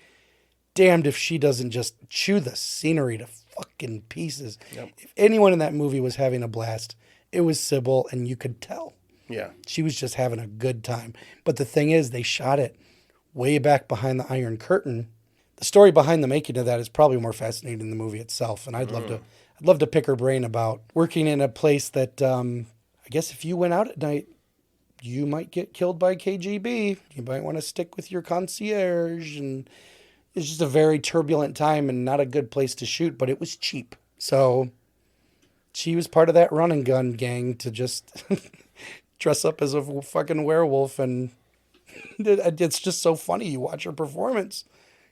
damned if she doesn't just chew the scenery to fucking pieces. Yep. If anyone in that movie was having a blast, it was Sybil, and you could tell. Yeah. She was just having a good time. But the thing is, they shot it way back behind the Iron Curtain. The story behind the making of that is probably more fascinating than the movie itself. And I'd love to pick her brain about working in a place that, I guess if you went out at night, you might get killed by KGB. You might want to stick with your concierge. And it's just a very turbulent time and not a good place to shoot, but it was cheap. So she was part of that run and gun gang to just dress up as a fucking werewolf, and it's just so funny. You watch her performance.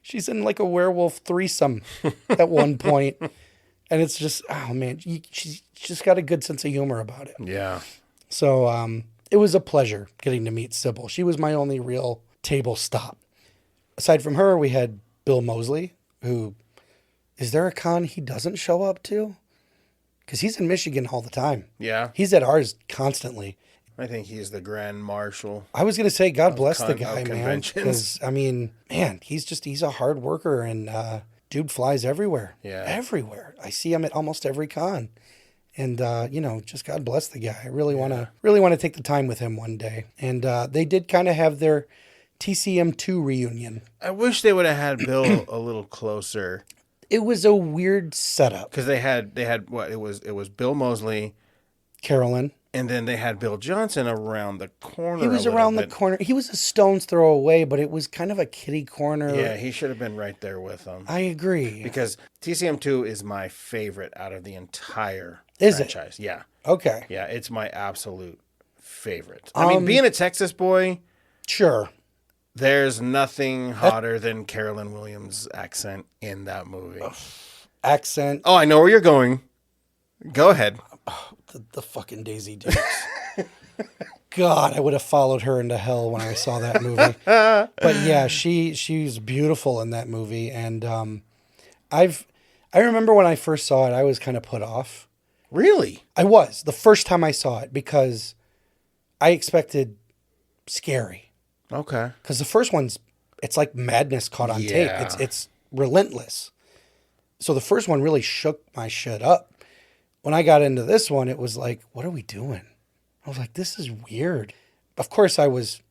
She's in like a werewolf threesome at one point, and it's just, oh man, she's just got a good sense of humor about it. Yeah. So it was a pleasure getting to meet Sybil. She was my only real table stop. Aside from her, we had Bill Moseley, who, is there a con he doesn't show up to? Because he's in Michigan all the time. Yeah. He's at ours constantly. I think he's the Grand Marshal. I was going to say, God bless the guy, man. Conventions. Because, I mean, man, he's a hard worker, and dude flies everywhere. Yeah. Everywhere. I see him at almost every con. And, just God bless the guy. I really want to take the time with him one day. And they did kind of have their TCM2 reunion. I wish they would have had Bill a little closer. It was a weird setup. Because they had what? It was Bill Moseley, Carolyn. and then they had Bill Johnson around the corner. He was around the corner. He was a stone's throw away, but it was kind of a kitty corner. Yeah, he should have been right there with them. I agree. Because TCM2 is my favorite out of the entire Is franchise. Yeah. Okay. Yeah, it's my absolute favorite. I mean, being a Texas boy, Sure. there's nothing hotter than Carolyn Williams' accent in that movie. Accent. Oh, I know where you're going. Go ahead. The fucking Daisy Dukes. God, I would have followed her into hell when I saw that movie. But yeah, she's beautiful in that movie, and I remember when I first saw it, I was kind of put off. Really? I was the first time I saw it because I expected scary. Okay. Because the first one's, it's like madness caught on tape. It's relentless. So the first one really shook my shit up. When I got into this one, it was like, what are we doing? I was like, this is weird. Of course, I was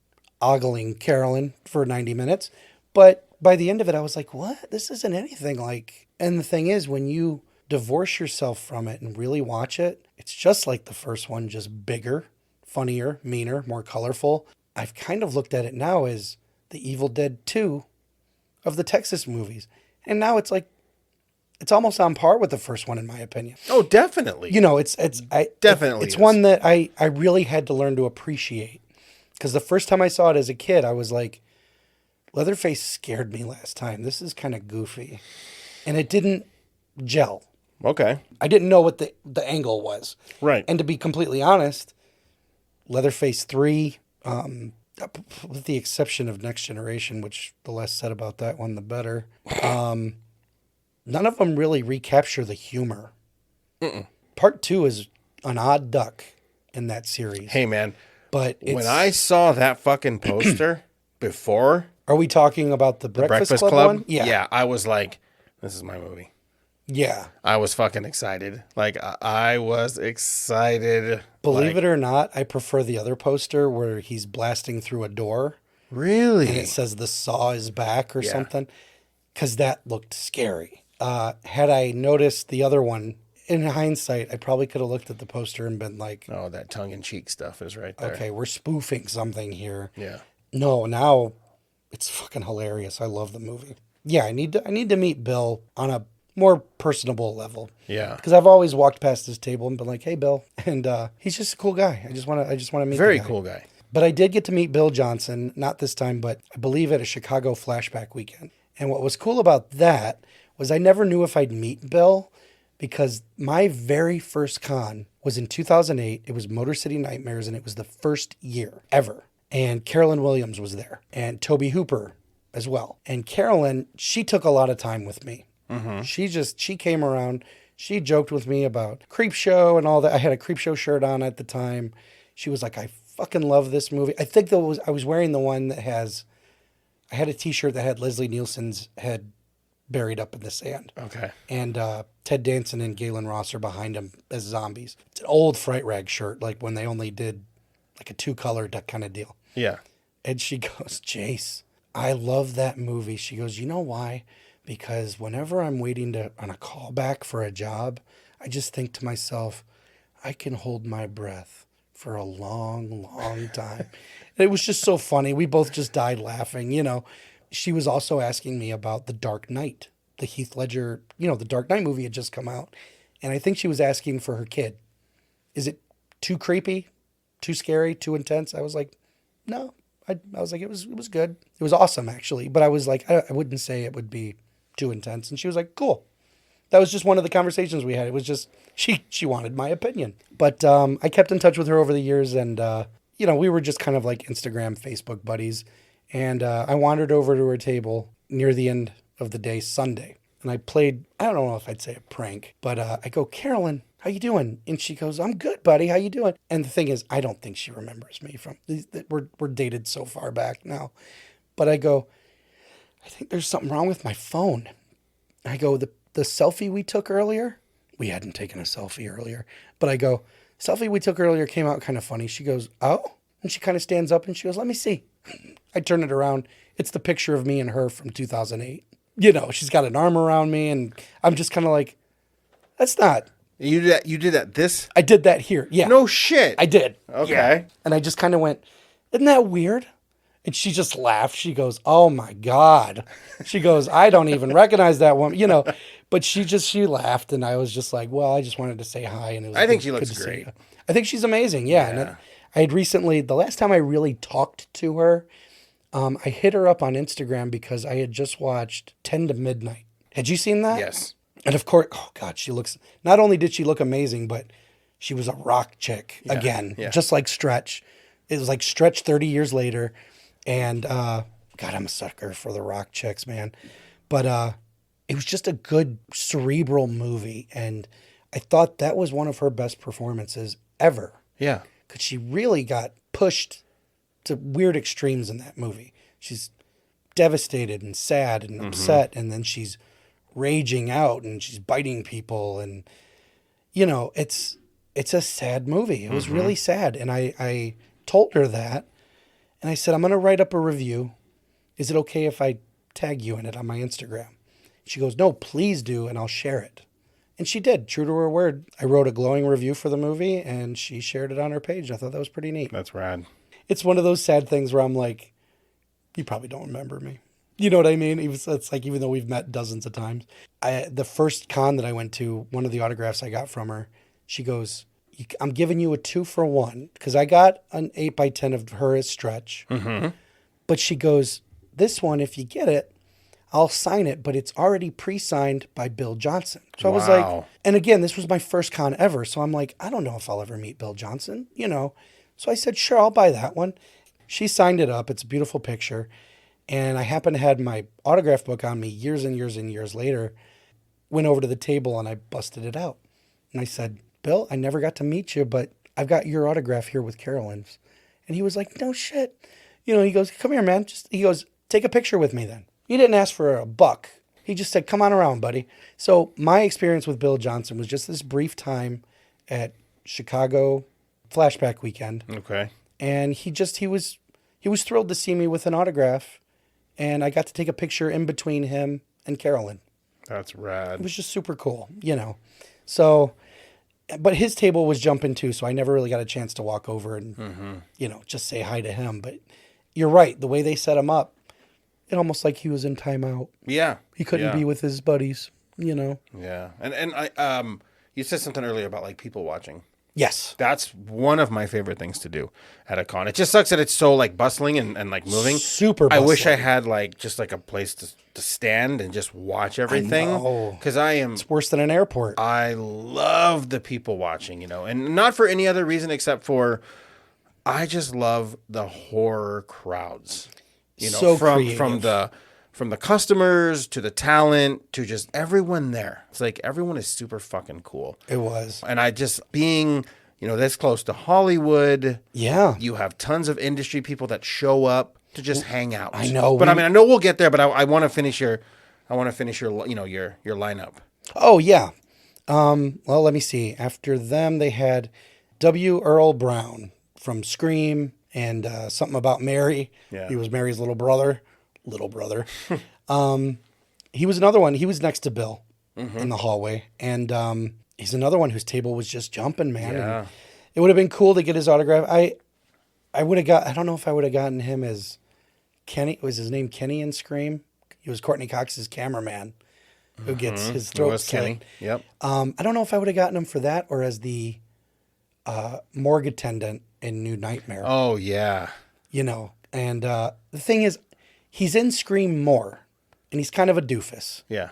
ogling Carolyn for 90 minutes. But by the end of it, I was like, what? This isn't anything like... And the thing is, when you divorce yourself from it and really watch it, it's just like the first one, just bigger, funnier, meaner, more colorful. I've kind of looked at it now as the Evil Dead 2 of the Texas movies. And now it's like, it's almost on par with the first one, in my opinion. Oh, definitely. You know, it's Definitely one that I really had to learn to appreciate. Because the first time I saw it as a kid, I was like, Leatherface scared me last time. This is kind of goofy. And it didn't gel. Okay. I didn't know what the angle was. Right. And to be completely honest, Leatherface 3, with the exception of Next Generation, which the less said about that one, the better. None of them really recapture the humor. Part 2 is an odd duck in that series. Hey, man. But when I saw that fucking poster before Are we talking about the Breakfast Club one? Yeah. Yeah. I was like, this is my movie. Yeah. I was fucking excited. Like, I was excited. Believe it or not, I prefer the other poster where he's blasting through a door. Really? And it says the saw is back or something. Because that looked scary. Had I noticed the other one, in hindsight, I probably could have looked at the poster and been like, oh, that tongue-in-cheek stuff is right there. Okay, we're spoofing something here. Yeah. No, now it's fucking hilarious. I love the movie. Yeah, I need to meet Bill on a more personable level. Yeah. Because I've always walked past his table and been like, "Hey, Bill," and he's just a cool guy. I just want to meet. Very cool guy. But I did get to meet Bill Johnson, not this time, but I believe at a Chicago flashback weekend. And what was cool about that was I never knew if I'd meet Bill because my very first con was in 2008. It was Motor City Nightmares, and it was the first year ever. And Carolyn Williams was there, and Toby Hooper as well. And Carolyn, she took a lot of time with me. Mm-hmm. She came around. She joked with me about Creepshow and all that. I had a Creepshow shirt on at the time. She was like, I fucking love this movie. I think I was wearing the one that I had a t-shirt that had Leslie Nielsen's head buried up in the sand. Okay. And Ted Danson and Galen Ross are behind him as zombies. It's an old Fright Rag shirt, like when they only did like a 2-color kind of deal. Yeah. And she goes, Jace, I love that movie. She goes, you know why? Because whenever I'm waiting on a callback for a job, I just think to myself, I can hold my breath for a long, long time. It was just so funny. We both just died laughing, you know. She was also asking me about The Dark Knight, the Heath Ledger, the Dark Knight movie had just come out. And I think she was asking for her kid. Is it too creepy, too scary, too intense? I was like, no. I was like, it was good. It was awesome, actually. But I was like, I wouldn't say it would be too intense. And she was like, cool. That was just one of the conversations we had. It was just, she wanted my opinion. But I kept in touch with her over the years. And, we were just kind of like Instagram, Facebook buddies. And I wandered over to her table near the end of the day, Sunday. And I played, I don't know if I'd say a prank, but I go, Carolyn, how you doing? And she goes, I'm good, buddy. How you doing? And the thing is, I don't think she remembers me we're dated so far back now. But I go, I think there's something wrong with my phone. I go, the selfie we took earlier, we hadn't taken a selfie earlier, but I go, selfie we took earlier came out kind of funny. She goes, oh, and she kind of stands up and she goes, let me see. I turn it around. It's the picture of me and her from 2008. She's got an arm around me and I'm just kind of like, that's not. You did that I did that here. Yeah. No shit. I did. Okay. Yeah. And I just kind of went, isn't that weird? And she just laughed. She goes, oh my God. She goes, I don't even recognize that woman, but she laughed. And I was just like, well, I just wanted to say hi. And it was I think she looks great. I think she's amazing. Yeah. And I had recently, the last time I really talked to her, I hit her up on Instagram because I had just watched 10 to Midnight. Had you seen that? Yes. And of course, oh God, not only did she look amazing, but she was a rock chick again, just like Stretch. It was like Stretch 30 years later. And God, I'm a sucker for the rock chicks, man. But it was just a good cerebral movie. And I thought that was one of her best performances ever. Yeah. Because she really got pushed to weird extremes in that movie. She's devastated and sad and upset. And then she's raging out and she's biting people. And, it's a sad movie. It was really sad. And I told her that. And I said, I'm going to write up a review. Is it okay if I tag you in it on my Instagram? She goes, no, please do, and I'll share it. And she did, true to her word. I wrote a glowing review for the movie, and she shared it on her page. I thought that was pretty neat. That's rad. It's one of those sad things where I'm like, you probably don't remember me. You know what I mean? It's like, even though we've met dozens of times. The first con that I went to, one of the autographs I got from her, she goes, I'm giving you a 2-for-1 because I got an 8x10 of her as Stretch. Mm-hmm. But she goes, this one, if you get it, I'll sign it, but it's already pre-signed by Bill Johnson. So I was like, and again, this was my first con ever. So I'm like, I don't know if I'll ever meet Bill Johnson, So I said, sure, I'll buy that one. She signed it up. It's a beautiful picture. And I happened to have my autograph book on me years and years and years later. Went over to the table and I busted it out. And I said, Bill, I never got to meet you, but I've got your autograph here with Carolyn's. And he was like, no shit. He goes, come here, man. He goes, take a picture with me then. He didn't ask for a buck. He just said, come on around, buddy. So my experience with Bill Johnson was just this brief time at Chicago Flashback Weekend. Okay. And he was thrilled to see me with an autograph. And I got to take a picture in between him and Carolyn. That's rad. It was just super cool, So, but his table was jumping too, so I never really got a chance to walk over and, just say hi to him. But you're right. The way they set him up, it almost like he was in timeout. Yeah. He couldn't be with his buddies, Yeah. And I you said something earlier about like people watching. Yes. That's one of my favorite things to do at a con. It just sucks that it's so like bustling and like moving. Super bustling. I wish I had like just like a place to stand and just watch everything. Because it's worse than an airport. I love the people watching, and not for any other reason except for I just love the horror crowds. So from the customers to the talent to just everyone there. It's like everyone is super fucking cool. It was. And I just being, this close to Hollywood. Yeah. You have tons of industry people that show up to just hang out. I know. But I know we'll get there, but I want to finish your your lineup. Oh yeah. Well, let me see. After them they had W. Earl Brown from Scream and something about Mary. Yeah. He was Mary's little brother. He was another one. He was next to Bill in the hallway. And he's another one whose table was just jumping, man. Yeah. And it would have been cool to get his autograph. I don't know if I would have gotten him as Kenny. Was his name Kenny in Scream? He was Courtney Cox's cameraman who gets his throat slit. Kenny. Yep. I don't know if I would have gotten him for that or as the morgue attendant in New Nightmare. Oh, yeah. And the thing is, he's in Scream more, and he's kind of a doofus. Yeah.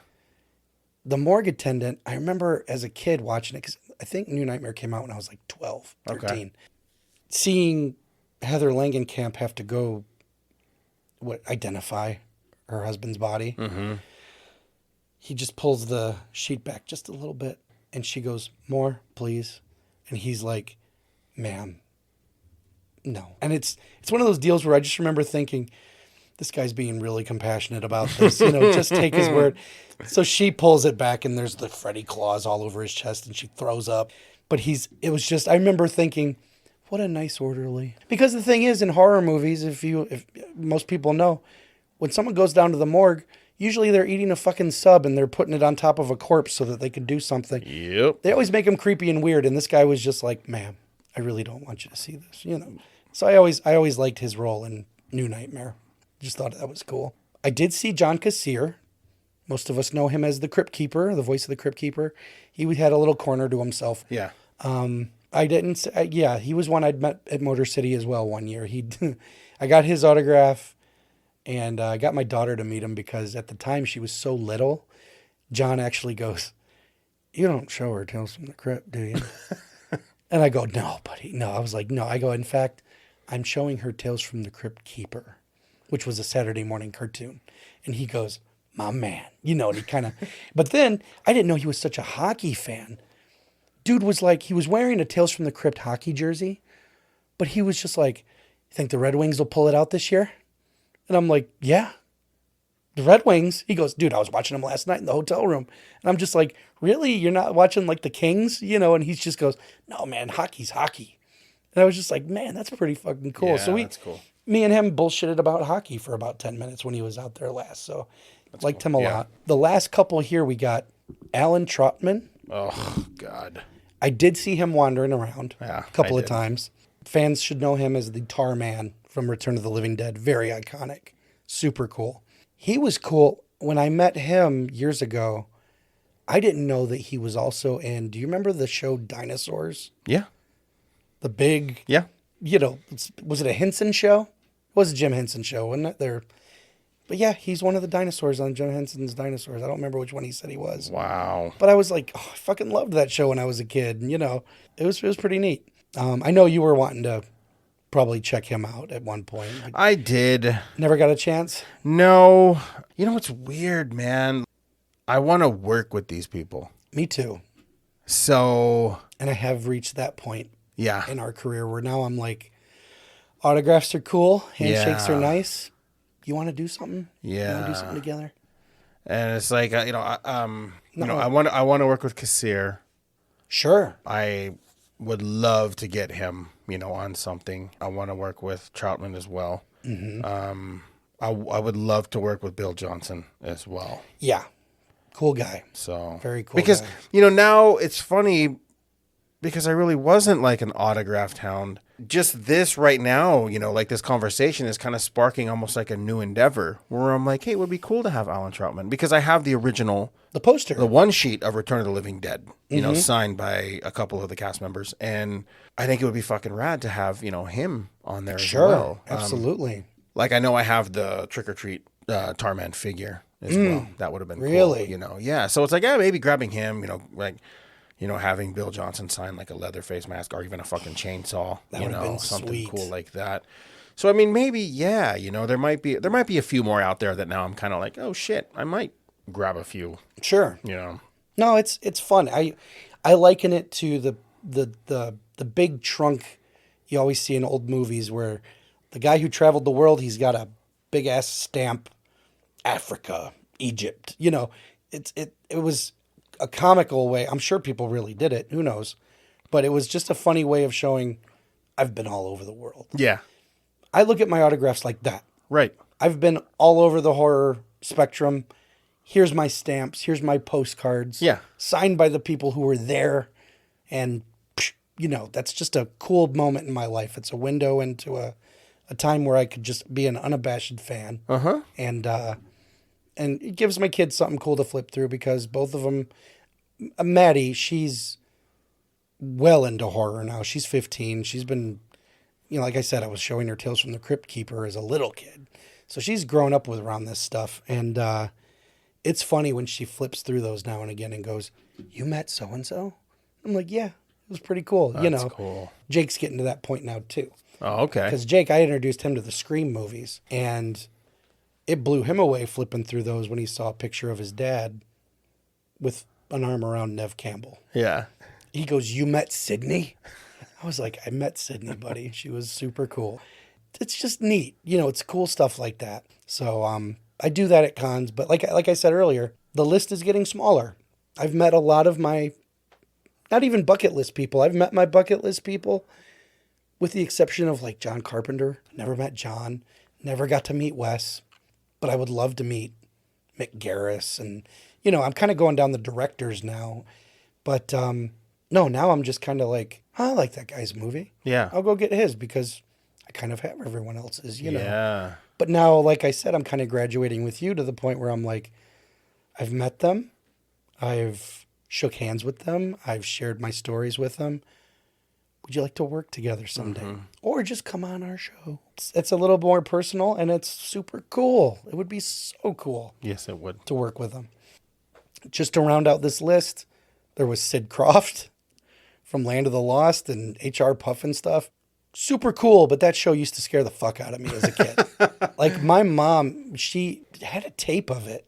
The morgue attendant, I remember as a kid watching it, because I think New Nightmare came out when I was like 12, 13. Okay. Seeing Heather Langenkamp have to go identify her husband's body. Mm-hmm. He just pulls the sheet back just a little bit, and she goes, more, please. And he's like, ma'am, no. And it's one of those deals where I just remember thinking, this guy's being really compassionate about this, just take his word. So she pulls it back and there's the Freddy claws all over his chest and she throws up. But I remember thinking, what a nice orderly. Because the thing is, in horror movies, if most people know, when someone goes down to the morgue, usually they're eating a fucking sub and they're putting it on top of a corpse so that they could do something. Yep. They always make him creepy and weird. And this guy was just like, ma'am, I really don't want you to see this, So I always liked his role in New Nightmare. Just thought that was cool. I did see John Kassir. Most of us know him as the Crypt Keeper, the voice of the Crypt Keeper. He had a little corner to himself. Yeah. He was one I'd met at Motor City as well one year. I got his autograph, and I got my daughter to meet him because at the time she was so little. John actually goes, "You don't show her Tales from the Crypt, do you?" And I go, "No, buddy, no." I was like, "No." I go, "In fact, I'm showing her Tales from the Crypt Keeper," which was a Saturday morning cartoon. And he goes, "My man," and he kind of, but then I didn't know he was such a hockey fan. Dude was like, he was wearing a Tales from the Crypt hockey jersey, but he was just like, "You think the Red Wings will pull it out this year?" And I'm like, "Yeah, the Red Wings." He goes, "Dude, I was watching them last night in the hotel room." And I'm just like, "Really? You're not watching like the Kings?" And he just goes, "No, man, hockey's hockey." And I was just like, "Man, that's pretty fucking cool." Yeah, so that's cool. Me and him bullshitted about hockey for about 10 minutes when he was out there last. So liked him a lot. The last couple here, we got Alan Trotman. Oh, God. I did see him wandering around a couple of times. Fans should know him as the Tar Man from Return of the Living Dead. Very iconic. Super cool. He was cool. When I met him years ago, I didn't know that he was also in, do you remember the show Dinosaurs? Yeah. The big, was it a Henson show? It was a Jim Henson show, wasn't it? But yeah, he's one of the dinosaurs on Jim Henson's Dinosaurs. I don't remember which one he said he was. Wow. But I was like, I fucking loved that show when I was a kid. And, it was pretty neat. I know you were wanting to probably check him out at one point. I did. Never got a chance? No. It's weird, man. I want to work with these people. Me too. So. And I have reached that point. Yeah. In our career where now I'm like, autographs are cool. Handshakes are nice. You want to do something? Yeah. You want to do something together? And it's like, I want to work with Kassir. Sure. I would love to get him, on something. I want to work with Troutman as well. Mm-hmm. I would love to work with Bill Johnson as well. Yeah. Cool guy. So very cool. Because, guy. Now it's funny because I really wasn't like an autographed hound. Just this right now, like this conversation is kind of sparking almost like a new endeavor where I'm like, hey, it would be cool to have Alan Troutman because I have the original, the poster, the one sheet of Return of the Living Dead, signed by a couple of the cast members. And I think it would be fucking rad to have, him on there as well. Absolutely. Like I know I have the Trick or Treat Tarman figure as well. That would have been really cool, Yeah. So it's like, yeah, maybe grabbing him, having Bill Johnson sign like a Leatherface mask or even a fucking chainsaw, that would have been something sweet. Cool like that. So I mean, maybe there might be a few more out there that now I'm kind of like, oh shit, I might grab a few. Sure. No, it's fun. I liken it to the big trunk you always see in old movies where the guy who traveled the world, he's got a big ass stamp, Africa, Egypt. It was a comical way. I'm sure people really did it. Who knows? But it was just a funny way of showing I've been all over the world. Yeah. I look at my autographs like that. Right. I've been all over the horror spectrum. Here's my stamps. Here's my postcards. Yeah. Signed by the people who were there. And, that's just a cool moment in my life. It's a window into a time where I could just be an unabashed fan. Uh-huh. And it gives my kids something cool to flip through because both of them, Maddie, she's well into horror now. She's 15. She's been, like I said, I was showing her Tales from the Crypt Keeper as a little kid. So she's grown up with around this stuff. And it's funny when she flips through those now and again and goes, you met so-and-so? I'm like, yeah, it was pretty cool. That's cool. Jake's getting to that point now too. Oh, okay. Because Jake, I introduced him to the Scream movies, and it blew him away flipping through those when he saw a picture of his dad with an arm around Nev Campbell. Yeah. He goes, you met Sydney? I was like, I met Sydney, buddy. She was super cool. It's just neat. It's cool stuff like that. So I do that at cons, but like I said earlier, the list is getting smaller. I've met a lot of my, not even bucket list people. I've met my bucket list people, with the exception of like John Carpenter. Never met John. Never got to meet Wes. But I would love to meet Mick Garris. And, I'm kind of going down the directors now. But no, now I'm just kind of like, I like that guy's movie. Yeah. I'll go get his because I kind of have everyone else's, know. Yeah. But now, like I said, I'm kind of graduating with you to the point where I'm like, I've met them. I've shook hands with them. I've shared my stories with them. Would you like to work together someday? Mm-hmm. Or just come on our show? It's a little more personal, and it's super cool. It would be so cool. Yes, it would. To work with them. Just to round out this list, there was Sid Croft from Land of the Lost and H.R. Puffin stuff. Super cool, but that show used to scare the fuck out of me as a kid. Like, my mom, she had a tape of it.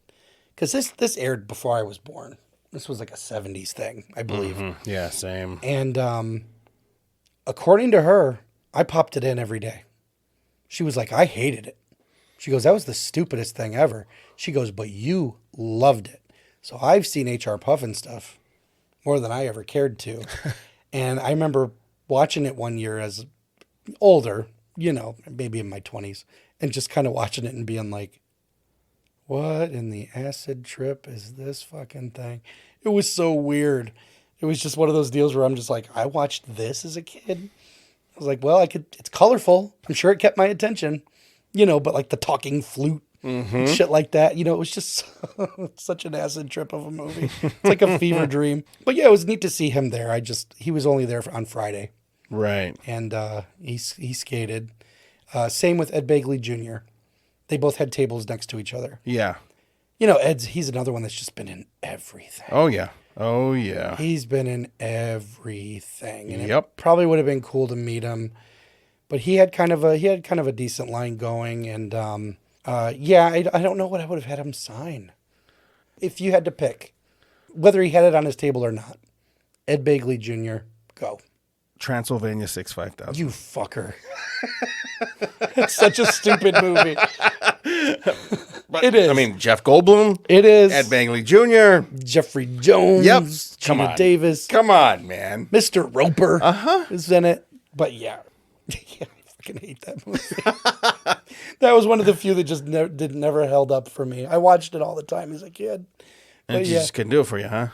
Because this aired before I was born. This was like a 70s thing, I believe. Mm-hmm. Yeah, same. And according to her, I popped it in every day. She was like, I hated it. She goes, that was the stupidest thing ever. She goes, but you loved it. So I've seen H.R. Puffin stuff more than I ever cared to. And I remember watching it one year as older, maybe in my 20s, and just kind of watching it and being like, what in the acid trip is this fucking thing? It was so weird. It was just one of those deals where I'm just like, I watched this as a kid. I was like, well, it's colorful. I'm sure it kept my attention, but like the talking flute and shit like that, it was just such an acid trip of a movie. It's like a fever dream. But yeah, it was neat to see him there. He was only there on Friday. Right. And he skated. Same with Ed Begley Jr. They both had tables next to each other. Yeah. He's another one that's just been in everything. Oh, yeah. Oh, yeah. He's been in everything. And Yep. It probably would have been cool to meet him. But he had kind of a decent line going. And, I don't know what I would have had him sign. If you had to pick, whether he had it on his table or not, Ed Begley Jr., go. Transylvania 65000. You fucker. It's such a stupid movie. But, It is. I mean, Jeff Goldblum. It is. Ed Begley Jr. Jeffrey Jones. Yep. Gina Davis. Come on, man. Mr. Roper is in it. But yeah. I fucking hate that movie. That was one of the few that just never held up for me. I watched it all the time as a kid. And you just couldn't do it for you, huh?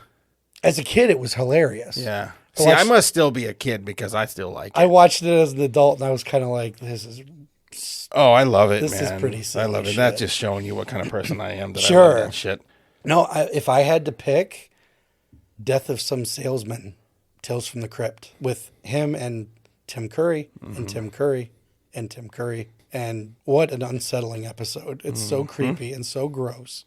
As a kid, it was hilarious. Yeah. See, I must still be a kid because I still like it. I watched it as an adult, and I was kind of like, this is... Oh, I love it, This man. is pretty silly I love it. shit. That's just showing you what kind of person I am. That Sure. I love that shit. No, if I had to pick Death of Some Salesman, Tales from the Crypt, with him and Tim Curry, and Tim Curry, and Tim Curry. And what an unsettling episode. It's so creepy and so gross.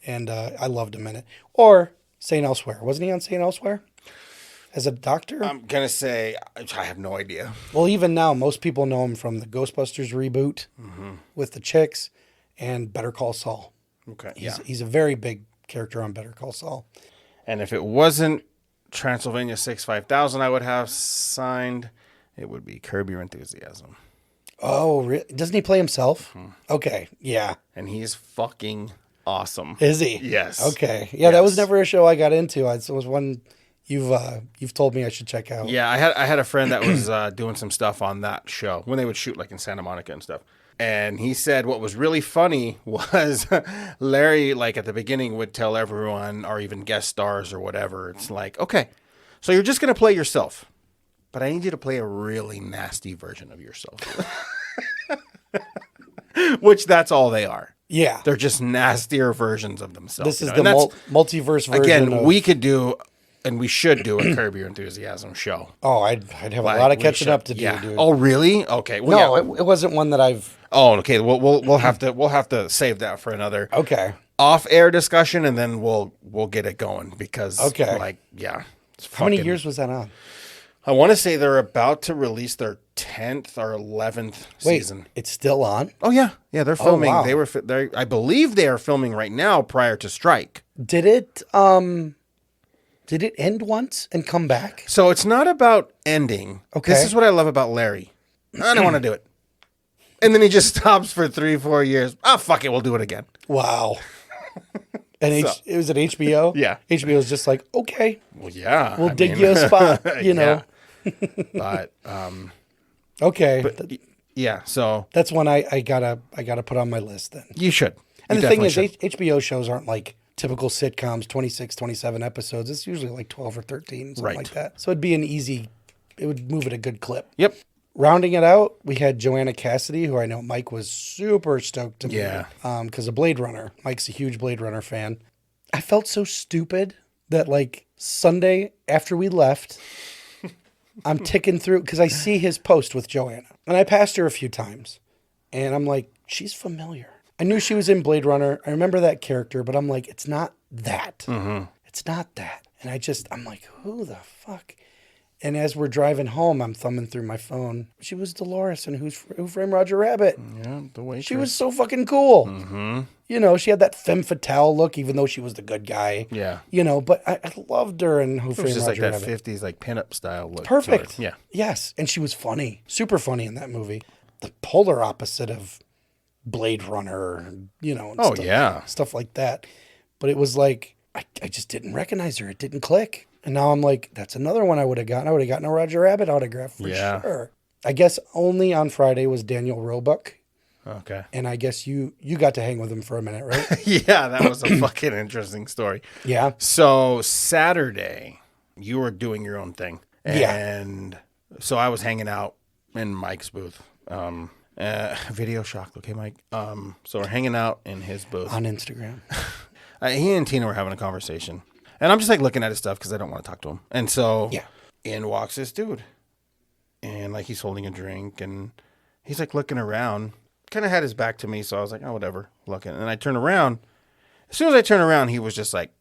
And I loved him in it. Or St. Elsewhere. Wasn't he on St. Elsewhere? As a doctor? I'm going to say, I have no idea. Well, even now, most people know him from the Ghostbusters reboot with the chicks and Better Call Saul. Okay, He's a very big character on Better Call Saul. And if it wasn't Transylvania 65000 I would have signed, it would be Curb Your Enthusiasm. Oh, really? Doesn't he play himself? Okay, yeah. And he's fucking awesome. Is he? Yes. Okay. Yeah, that was never a show I got into. It was one you've told me I should check out. Yeah, I had a friend that was doing some stuff on that show when they would shoot like in Santa Monica and stuff. And he said what was really funny was Larry, like at the beginning, would tell everyone or even guest stars or whatever. It's like, okay, so you're just going to play yourself, but I need you to play a really nasty version of yourself. Which that's all they are. Yeah. They're just nastier versions of themselves. This is the multiverse version. Again, we could do, and we should do a Curb Your Enthusiasm show. Oh, I'd have a lot of catching up to do, dude. Oh, really? Okay. Well, no, it wasn't one that I've... Oh, okay. We'll have to save that for another off-air discussion, and then we'll get it going because How many years was that on? I want to say they're about to release their 10th or 11th season. It's still on? Oh yeah, they're filming. Oh, wow. I believe they are filming right now prior to strike. Did it end once and come back? So it's not about ending. Okay. This is what I love about Larry. I don't want to do it. And then he just stops for 3-4 years. Oh, fuck it. We'll do it again. Wow. And it was at HBO? Yeah. HBO was just like, okay. Well, yeah. We'll dig you a spot, you know. But, okay. But, yeah, so. That's one I gotta put on my list then. You should. And the thing is, HBO shows aren't like typical sitcoms, 26, 27 episodes. It's usually like 12 or 13, something like that. So it would move at a good clip. Yep. Rounding it out, we had Joanna Cassidy, who I know Mike was super stoked to meet. Because of Blade Runner. Mike's a huge Blade Runner fan. I felt so stupid that like Sunday after we left, I'm ticking through because I see his post with Joanna. And I passed her a few times. And I'm like, she's familiar. I knew she was in Blade Runner. I remember that character, but I'm like, it's not that. Mm-hmm. It's not that. And I'm like, who the fuck? And as we're driving home, I'm thumbing through my phone. She was Dolores in Who Framed Roger Rabbit. Yeah, the way she was so fucking cool. Mm-hmm. You know, she had that femme fatale look, even though she was the good guy. Yeah. You know, but I loved her in Who Framed Roger Rabbit. It was just like that Rabbit. 50s like pinup style look. Perfect. Yeah. Yes, and she was funny, super funny in that movie. The polar opposite of Blade Runner, you know. And stuff like that. But it was like I just didn't recognize her. It didn't click. And now I'm like, that's another one I would have gotten. I would have gotten a Roger Rabbit autograph for sure. I guess only on Friday was Daniel Roebuck. Okay. And I guess you got to hang with him for a minute, right? Yeah, that was a fucking interesting story. Yeah. So Saturday, you were doing your own thing. And so I was hanging out in Mike's booth. Video shocked, okay, Mike? So we're hanging out in his booth. On Instagram. He and Tina were having a conversation. And I'm just like looking at his stuff because I don't want to talk to him. And so in walks this dude. And like he's holding a drink and he's like looking around. Kind of had his back to me. So I was like, oh, whatever. Looking. And I turn around. As soon as I turn around, he was just like,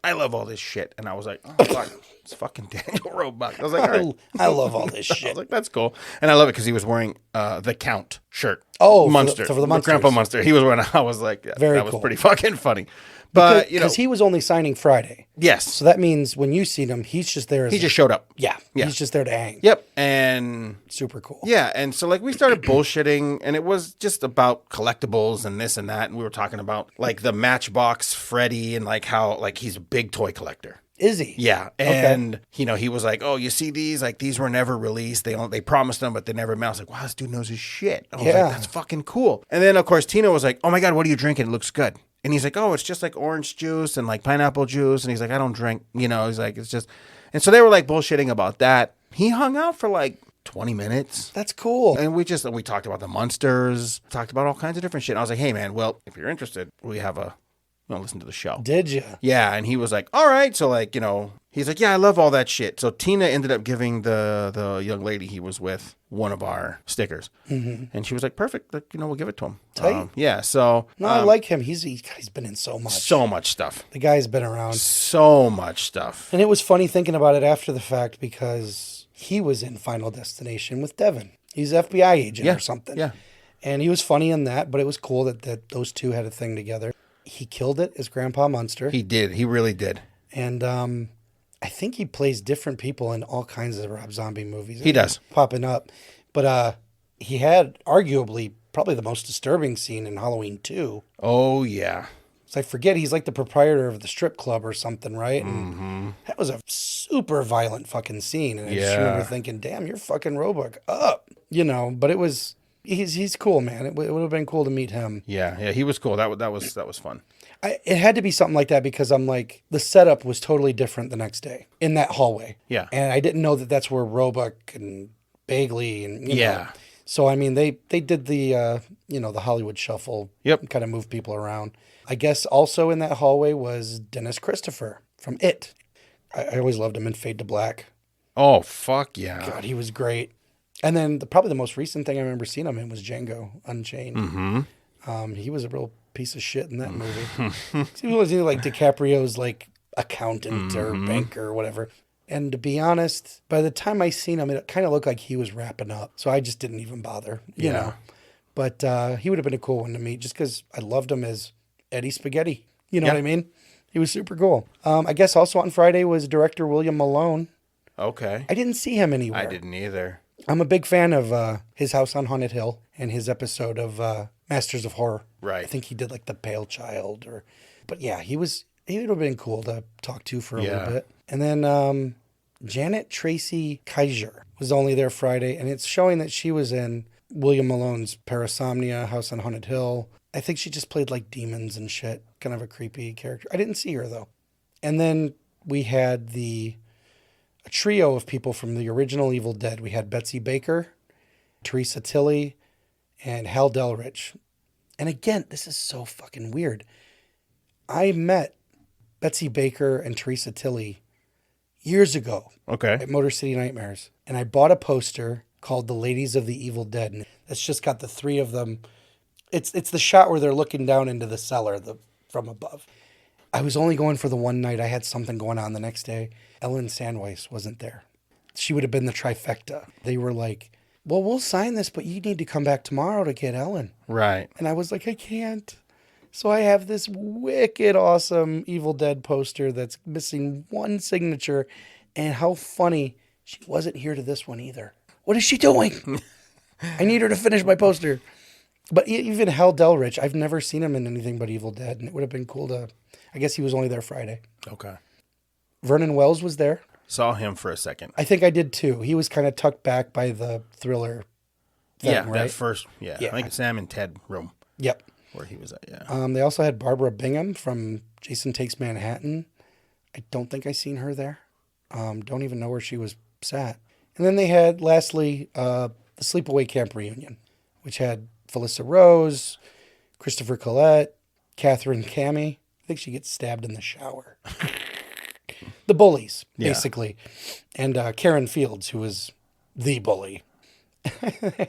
I love all this shit. And I was like, oh, fuck. It's fucking Daniel Roebuck. I was like, all right. I love all this shit. I was like, that's cool. And I love it because he was wearing the Count shirt. Munster. For the Munsters. Grandpa Munster. He was when I was like, that was pretty fucking funny. But, because he was only signing Friday. Yes. So that means when you seen him, he's just there. He just showed up. Yeah. He's just there to hang. Yep. And super cool. Yeah. And so like we started bullshitting and it was just about collectibles and this and that. And we were talking about like the Matchbox Freddy and like how like he's a big toy collector. Is he? Yeah. And, he was like, oh, you see these? Like, these were never released. They promised them, but they never met. I was like, wow, this dude knows his shit. I was like, that's fucking cool. And then, of course, Tina was like, oh, my God, what are you drinking? It looks good. And he's like, oh, it's just like orange juice and like pineapple juice. And he's like, I don't drink, he's like, it's just. And so they were like bullshitting about that. He hung out for like 20 minutes. That's cool. And we talked about the Munsters, talked about all kinds of different shit. And I was like, hey, man, well, if you're interested, we have listen to the show. Did you? Yeah, and he was like, all right. So like, he's like, yeah, I love all that shit. So Tina ended up giving the young lady he was with one of our stickers. Mm-hmm. And she was like, perfect. Like, we'll give it to him. Yeah, so. No, I like him. He's been in so much. So much stuff. The guy's been around. So much stuff. And it was funny thinking about it after the fact because he was in Final Destination with Devin. He's an FBI agent or something. Yeah. And he was funny in that, but it was cool that those two had a thing together. He killed it as Grandpa Munster. He did. He really did. And I think he plays different people in all kinds of Rob Zombie movies. He does. Popping up. But he had arguably probably the most disturbing scene in Halloween 2. Oh, yeah. So I forget, he's like the proprietor of the strip club or something, right? And that was a super violent fucking scene. And I just remember thinking, damn, you're fucking Roebuck up. But it was... He's cool, man. It would have been cool to meet him. Yeah, he was cool. That was fun. It had to be something like that because I'm like, the setup was totally different the next day in that hallway. Yeah. And I didn't know that that's where Roebuck and Bagley and, know. So, I mean, they did the, the Hollywood shuffle. Yep. Kind of move people around. I guess also in that hallway was Dennis Christopher from It. I always loved him in Fade to Black. Oh, fuck yeah. God, he was great. And then probably the most recent thing I remember seeing him in was Django Unchained. Mm-hmm. He was a real piece of shit in that movie. He was like DiCaprio's like accountant or banker or whatever. And to be honest, by the time I seen him, it kind of looked like he was wrapping up. So I just didn't even bother, you know. But he would have been a cool one to meet just because I loved him as Eddie Spaghetti. You know what I mean? He was super cool. I guess also on Friday was director William Malone. Okay. I didn't see him anywhere. I didn't either. I'm a big fan of his House on Haunted Hill and his episode of Masters of Horror. Right. I think he did like The Pale Child but yeah, he would have been cool to talk to for a little bit. And then Janet Tracy Kaiser was only there Friday, and it's showing that she was in William Malone's Parasomnia, House on Haunted Hill. I think she just played like demons and shit. Kind of a creepy character. I didn't see her though. And then we had a trio of people from the original Evil Dead. We had Betsy Baker, Teresa Tilley, and Hal Delrich. And again, this is so fucking weird. I met Betsy Baker and Teresa Tilley years ago. Okay. At Motor City Nightmares. And I bought a poster called The Ladies of the Evil Dead. And it's just got the three of them. It's the shot where they're looking down into the cellar from above. I was only going for the one night. I had something going on the next day. Ellen Sandweiss wasn't there. She would have been the trifecta. They were like, well, we'll sign this, but you need to come back tomorrow to get Ellen. Right. And I was like, I can't. So I have this wicked awesome Evil Dead poster that's missing one signature. And how funny, she wasn't here to this one either. What is she doing? I need her to finish my poster. But even Hal Delrich, I've never seen him in anything but Evil Dead. And it would have been cool to... I guess he was only there Friday. Okay. Vernon Wells was there. Saw him for a second. I think I did too. He was kind of tucked back by the Thriller thing, right? That first, I think Sam and Ted room. Yep. Where he was at, yeah. They also had Barbara Bingham from Jason Takes Manhattan. I don't think I seen her there. Don't even know where she was sat. And then they had, lastly, the Sleepaway Camp reunion, which had Felissa Rose, Christopher Collette, Catherine Cammie. I think she gets stabbed in the shower. The bullies, basically. And Karen Fields, who was the bully.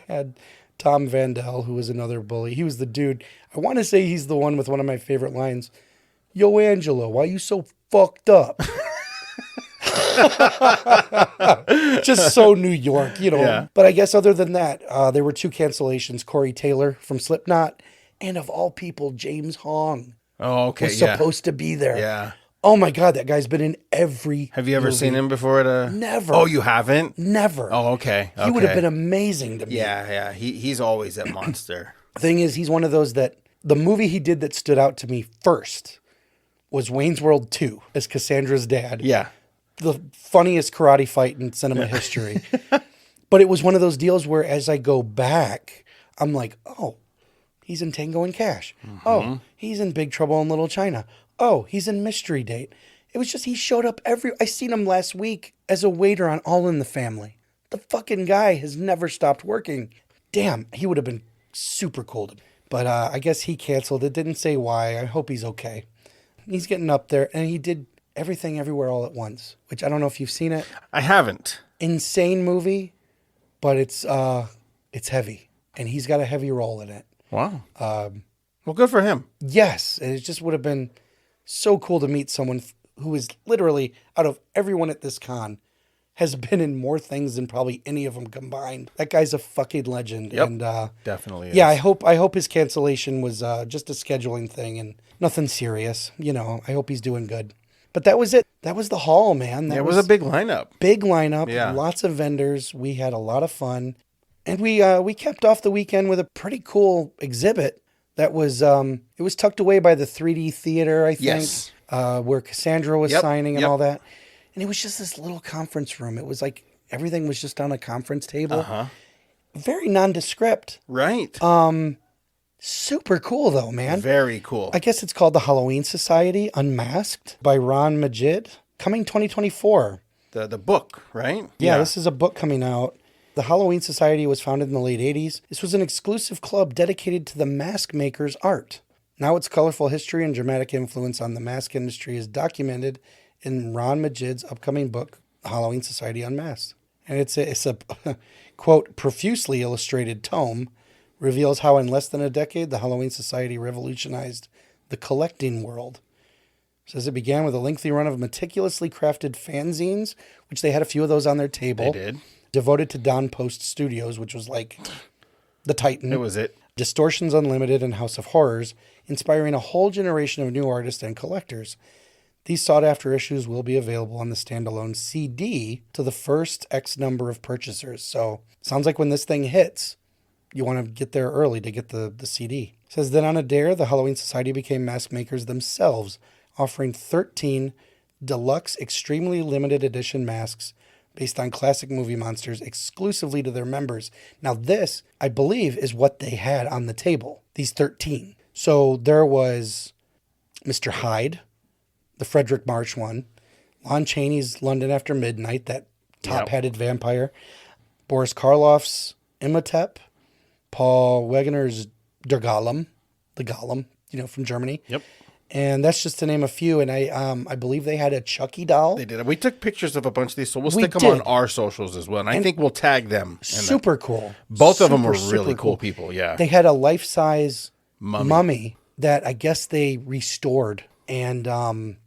Had Tom Vandell, who was another bully. He was the dude. I want to say he's the one with one of my favorite lines. Yo, Angela, why you so fucked up? Just so New York, you know. Yeah. But I guess other than that, there were 2 cancellations. Corey Taylor from Slipknot, and of all people, James Hong Oh, okay. was Yeah. supposed to be there. Yeah. Oh my God, that guy's been in every Have you ever movie. seen him before? Never. Oh, you haven't? Never. Oh, okay. He would have been amazing to me. Yeah, yeah. He's always at Monster. Thing is, he's one of those that the movie he did that stood out to me first was Wayne's World 2 as Cassandra's dad. Yeah. The funniest karate fight in cinema history. But it was one of those deals where as I go back, I'm like, oh, he's in Tango and Cash. Mm-hmm. Oh, he's in Big Trouble in Little China. Oh, he's in Mystery Date. It was just, he showed up I seen him last week as a waiter on All in the Family. The fucking guy has never stopped working. Damn, he would have been super cool to me. But I guess he canceled. It didn't say why. I hope he's okay. He's getting up there, and he did Everything Everywhere All at Once, which I don't know if you've seen it. I haven't. Insane movie, but it's heavy, and he's got a heavy role in it. Wow. Well, good for him. Yes, and it just would have been so cool to meet someone who is literally, out of everyone at this con, has been in more things than probably any of them combined. That guy's a fucking legend. Yep, and definitely is. Yeah, I hope his cancellation was just a scheduling thing and nothing serious. You know, I hope he's doing good. But that was it. That was the haul, man. That was a big lineup. Big lineup. Yeah. Lots of vendors. We had a lot of fun. And we kept off the weekend with a pretty cool exhibit that was, it was tucked away by the 3D theater, I think. Yes. Where Cassandra was signing and Yep. all that. And it was just this little conference room. It was like everything was just on a conference table. Uh-huh. Very nondescript. Right. Super cool, though, man. Very cool. I guess it's called the Halloween Society Unmasked by Ron Majid. Coming 2024. The book, right? Yeah, this is a book coming out. The Halloween Society was founded in the late 80s. This was an exclusive club dedicated to the mask maker's art. Now its colorful history and dramatic influence on the mask industry is documented in Ron Majid's upcoming book, Halloween Society Unmasked. And it's a quote, profusely illustrated tome, reveals how in less than a decade, the Halloween Society revolutionized the collecting world. It says it began with a lengthy run of meticulously crafted fanzines, which they had a few of those on their table. They did. Devoted to Don Post Studios, which was like the Titan. It was it. Distortions Unlimited and House of Horrors, inspiring a whole generation of new artists and collectors. These sought-after issues will be available on the standalone CD to the first X number of purchasers. So, sounds like when this thing hits, you want to get there early to get the CD. It says, then on a dare, the Halloween Society became mask makers themselves, offering 13 deluxe, extremely limited edition masks based on classic movie monsters exclusively to their members. Now this, I believe, is what they had on the table, these 13. So there was Mr. Hyde, the Frederick March one, Lon Chaney's London After Midnight, that top-headed vampire, Boris Karloff's Imhotep, Paul Wegener's Der Golem, the Golem, from Germany. Yep. And that's just to name a few. And I believe they had a Chucky doll. They did. We took pictures of a bunch of these, so we'll stick them on our socials as well. And I think we'll tag them. Super cool. Both of them were really cool people, yeah. They had a life-size mummy that I guess they restored. And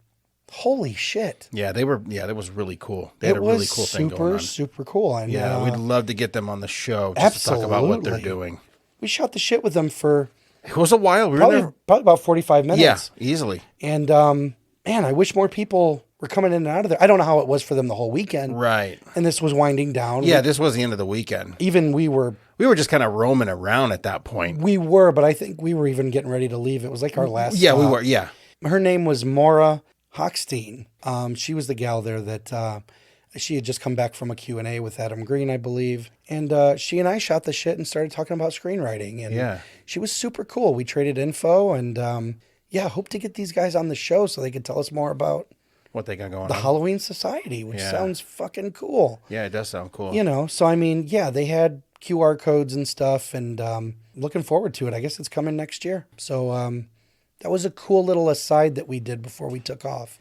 holy shit. Yeah, that was really cool. They had a really cool thing going on. It was super cool. And, yeah, we'd love to get them on the show just to talk about what they're doing. We shot the shit with them for... It was a while. We probably, were there. Probably about 45 minutes. Yeah, easily. And, man, I wish more people were coming in and out of there. I don't know how it was for them the whole weekend. Right. And this was winding down. Yeah, this was the end of the weekend. Even we were just kind of roaming around at that point. We were, but I think we were even getting ready to leave. It was like our last Yeah, stop. we were, yeah. Her name was Maura Hochstein. She was the gal there that she had just come back from a Q&A with Adam Green, I believe. And she and I shot the shit and started talking about screenwriting. And she was super cool. We traded info and, hope to get these guys on the show so they could tell us more about what they got going on. The Halloween Society, which sounds fucking cool. Yeah, it does sound cool. So I mean, they had QR codes and stuff and looking forward to it. I guess it's coming next year. So that was a cool little aside that we did before we took off.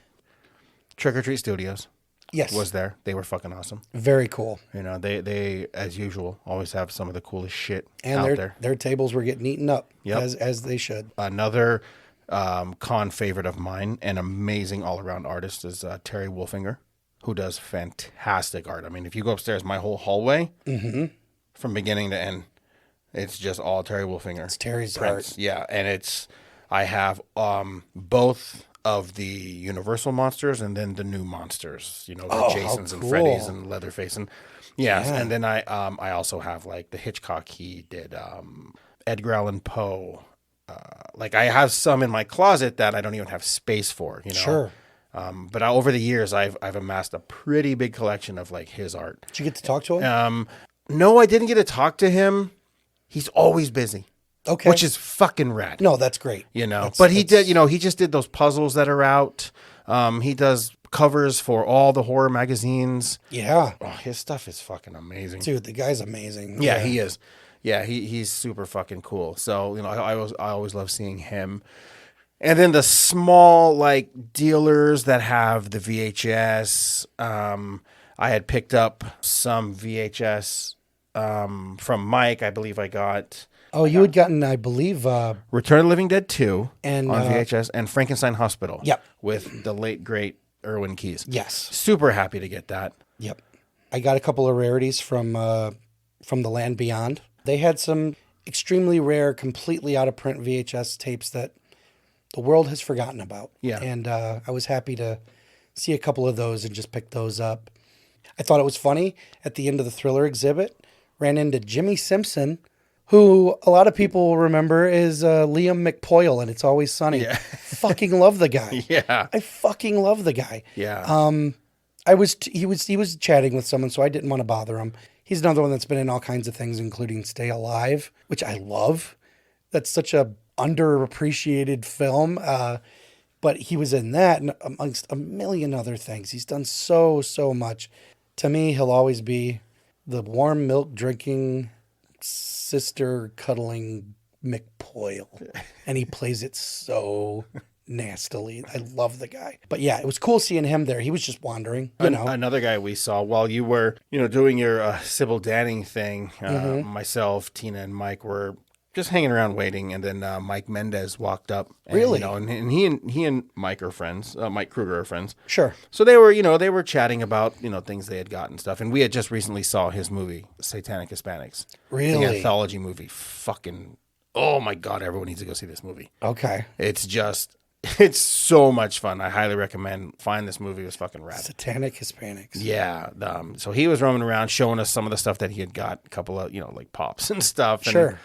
Trick or Treat Studios. Yes. Was there. They were fucking awesome. Very cool. They as usual, always have some of the coolest shit and out there. Their tables were getting eaten up, as they should. Another con favorite of mine, an amazing all-around artist, is Terry Wolfinger. who does fantastic art. I mean, if you go upstairs, my whole hallway, from beginning to end, it's just all Terry Wolfinger. It's Terry's prints. art. Yeah, and I have both of the Universal monsters and then the new monsters, the Jasons and Freddys and Leatherface and and then I also have like the Hitchcock he did, Edgar Allan Poe. Like I have some in my closet that I don't even have space for, Sure. But over the years I've amassed a pretty big collection of like his art. Did you get to talk to him? No, I didn't get to talk to him. He's always busy. Okay. Which is fucking rad. No, that's great. But he did, he just did those puzzles that are out. He does covers for all the horror magazines. Yeah. Oh, his stuff is fucking amazing. Dude, the guy's amazing. Yeah, he is. Yeah, he's super fucking cool. So, I always love seeing him. And then the small like dealers that have the VHS. I had picked up some VHS from Mike. I believe I got. Oh, you had gotten, I believe, Return of the Living Dead 2 and, on VHS and Frankenstein Hospital. Yep. With the late, great Irwin Keyes. Yes. Super happy to get that. Yep. I got a couple of rarities from the Land Beyond. They had some extremely rare, completely out of print VHS tapes that the world has forgotten about. Yeah. And I was happy to see a couple of those and just pick those up. I thought it was funny. At the end of the Thriller exhibit, ran into Jimmy Simpson, who a lot of people will remember is Liam McPoyle, and It's Always Sunny. Yeah. Fucking love the guy. Yeah. I fucking love the guy. Yeah. He was chatting with someone, so I didn't want to bother him. He's another one that's been in all kinds of things, including Stay Alive, which I love. That's such a underappreciated film. But he was in that and amongst a million other things. He's done so much. To me, he'll always be the warm milk drinking, sister cuddling McPoyle. And he plays it so nastily. I love the guy. But yeah, it was cool seeing him there. He was just wandering, Another guy we saw while you were, doing your Sybil Danning thing. Myself, Tina, and Mike were just hanging around waiting, and then Mike Mendez walked up. And, Really? And he and Mike are friends. Mike Kruger are friends. Sure. So they were chatting about things they had got and stuff. And we had just recently saw his movie, Satanic Hispanics. Really? The anthology movie. Fucking, oh my God! Everyone needs to go see this movie. Okay. It's so much fun. I highly recommend. Find this movie. It was fucking rad. Satanic Hispanics. Yeah. So he was roaming around showing us some of the stuff that he had got, a couple of, like pops and stuff. And, Sure.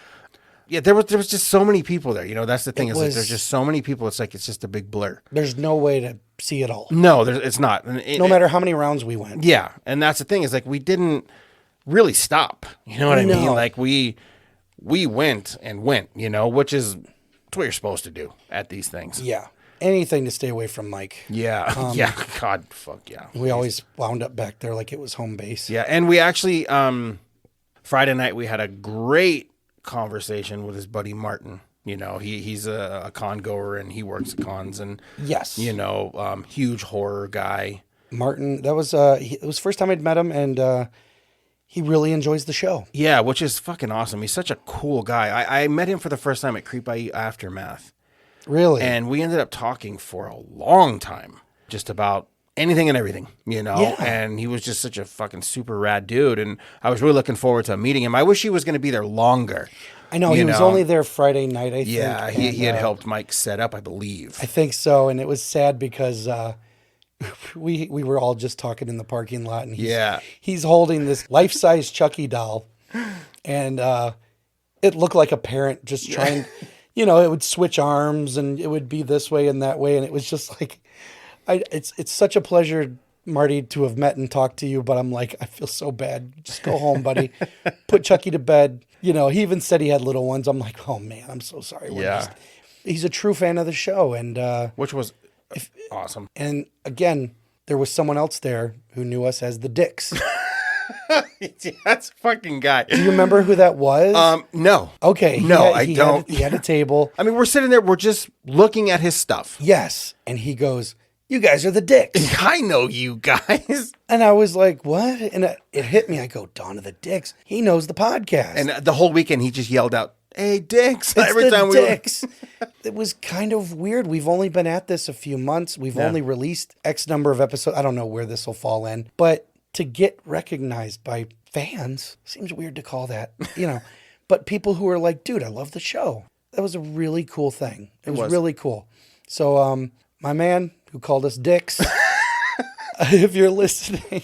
Yeah, there was just so many people there. That's the thing there's just so many people. It's like it's just a big blur. There's no way to see it all. No, it's not. No matter how many rounds we went. Yeah, and that's the thing is like we didn't really stop. You know what I mean? Like we went and went. Which is what you're supposed to do at these things. Yeah. Anything to stay away from Mike. Yeah. Yeah. God, fuck yeah. We always wound up back there like it was home base. Yeah, and we actually Friday night we had a great conversation with his buddy Martin. He's a con goer and he works at cons and yes, huge horror guy. Martin, that was it was the first time I'd met him, and he really enjoys the show. Yeah, which is fucking awesome. He's such a cool guy. I met him for the first time at Creep IE Aftermath. Really? And we ended up talking for a long time, just about anything and everything, Yeah. And he was just such a fucking super rad dude. And I was really looking forward to meeting him. I wish he was going to be there longer. I know. He was only there Friday night, I think. Yeah, he had helped Mike set up, I believe. I think so. And it was sad because we were all just talking in the parking lot. And he's holding this life-size Chucky doll. And it looked like a parent just trying, it would switch arms and it would be this way and that way. And it was just like, it's such a pleasure, Marty, to have met and talked to you, but I'm like, I feel so bad. Just go home, buddy. Put Chucky to bed. He even said he had little ones. I'm like, oh man, I'm so sorry. He's a true fan of the show, and which was awesome. And again, there was someone else there who knew us as the Dicks. That's a fucking guy. Do you remember who that was? No. Okay. No, I don't. He had a table. I mean, we're sitting there. We're just looking at his stuff. Yes, and he goes, "You guys are the Dicks." I know you guys. And I was like, what? And it hit me. I go, Dawn of the Dicks. He knows the podcast. And the whole weekend, he just yelled out Hey, Dicks. It's Every the time Dicks. It was kind of weird. We've only been at this a few months. We've only released X number of episodes. I don't know where this will fall in, but to get recognized by fans seems weird to call that, but people who are like, dude, I love the show. That was a really cool thing. It was really cool. So, my man who called us Dicks, if you're listening,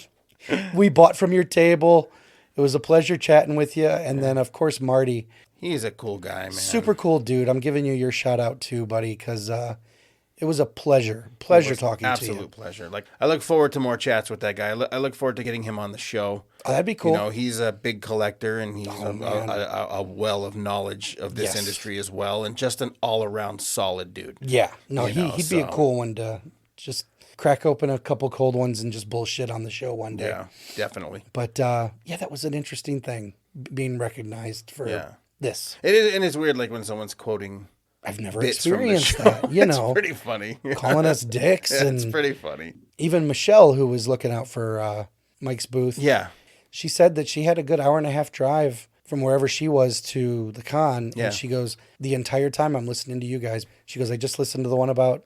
we bought from your table. It was a pleasure chatting with you. And then, of course, Marty. He's a cool guy, man. Super cool dude. I'm giving you your shout out too, buddy, because it was a pleasure talking to you. Absolute pleasure. Like, I look forward to more chats with that guy. I look forward to getting him on the show. Oh, that'd be cool. He's a big collector, and he's a well of knowledge of this industry as well, and just an all-around solid dude. Yeah. No, he'd be a cool one to just crack open a couple cold ones and just bullshit on the show one day. Yeah, definitely. But, that was an interesting thing, being recognized for this. It is, and it's weird, like, when someone's quoting... I've never experienced that, It's pretty funny. Calling us dicks. It's pretty funny. Even Michelle, who was looking out for Mike's booth. Yeah. She said that she had a good hour and a half drive from wherever she was to the con. Yeah. And she goes, the entire time I'm listening to you guys, she goes, I just listened to the one about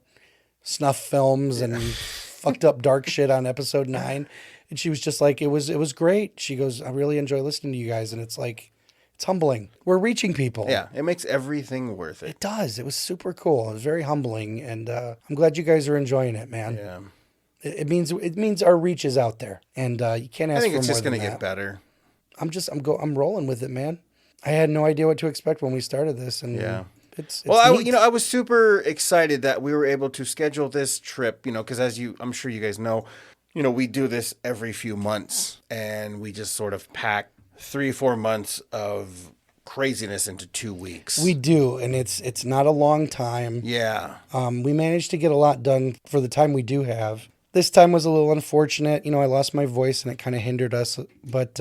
snuff films and fucked up dark shit on episode 9. And she was just like, it was great. She goes, I really enjoy listening to you guys. And it's like, it's humbling. We're reaching people. Yeah, it makes everything worth it. It does. It was super cool. It was very humbling, and I'm glad you guys are enjoying it, man. Yeah, it means our reach is out there, and you can't ask for more than that. I think it's just going to get better. I'm rolling with it, man. I had no idea what to expect when we started this, and it's neat. I was super excited that we were able to schedule this trip. Because I'm sure you guys know, we do this every few months, and we just sort of pack 3-4 months of craziness into 2 weeks. We do, and it's not a long time. Yeah. We managed to get a lot done for the time we do have. This time was a little unfortunate. I lost my voice and it kind of hindered us. But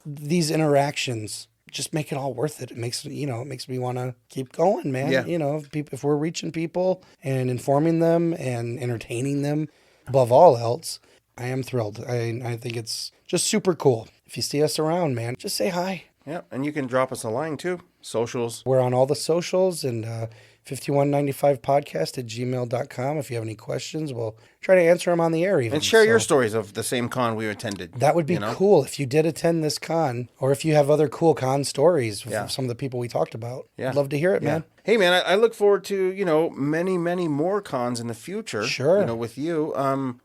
these interactions just make it all worth it. It makes me want to keep going, man. Yeah. If we're reaching people and informing them and entertaining them above all else, I am thrilled. I think it's just super cool. If you see us around, man, just say hi. Yeah, and you can drop us a line too. Socials. We're on all the socials, and 5195podcast@gmail.com. If you have any questions, we'll try to answer them on the air even. And share your stories of the same con we attended. That would be cool if you did attend this con, or if you have other cool con stories from some of the people we talked about. Yeah. I'd love to hear it, man. Hey, man, I look forward to, many, many more cons in the future. Sure. With you.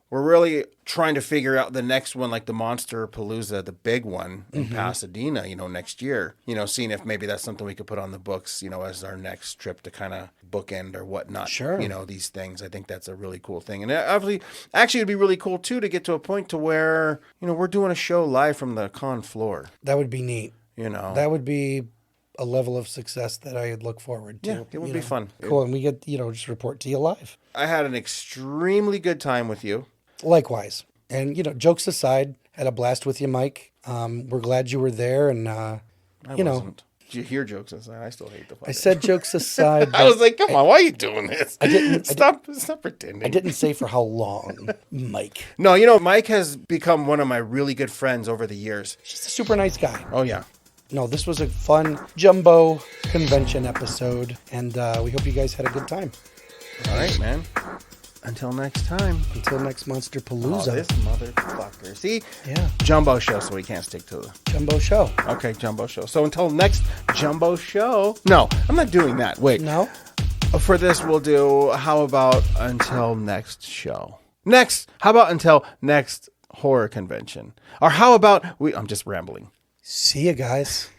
We're really trying to figure out the next one, like the Monsterpalooza, the big one in Pasadena, next year. Seeing if maybe that's something we could put on the books, as our next trip to kind of bookend or whatnot. Sure. These things. I think that's a really cool thing. And obviously, actually, it'd be really cool, too, to get to a point to where, we're doing a show live from the con floor. That would be neat. That would be a level of success that I look forward to. Yeah, it would be fun. Cool. And we get, just report to you live. I had an extremely good time with you. Likewise. And, jokes aside, had a blast with you, Mike. We're glad you were there. And, I wasn't. Did you hear jokes aside? I still hate the fuck. I said jokes aside. I was like, come on, why are you doing this? Stop pretending. I didn't say for how long, Mike. No, Mike has become one of my really good friends over the years. He's a super nice guy. Oh, yeah. No, this was a fun jumbo convention episode, and we hope you guys had a good time. All right, man. Until next time. Until next Monsterpalooza. Oh, this motherfucker. See? Yeah. Jumbo show, so we can't stick to the... Jumbo show. Okay, jumbo show. So until next jumbo show... No, I'm not doing that. Wait. No? For this, we'll do... How about until next show? How about until next horror convention? Or how about... I'm just rambling. See you guys.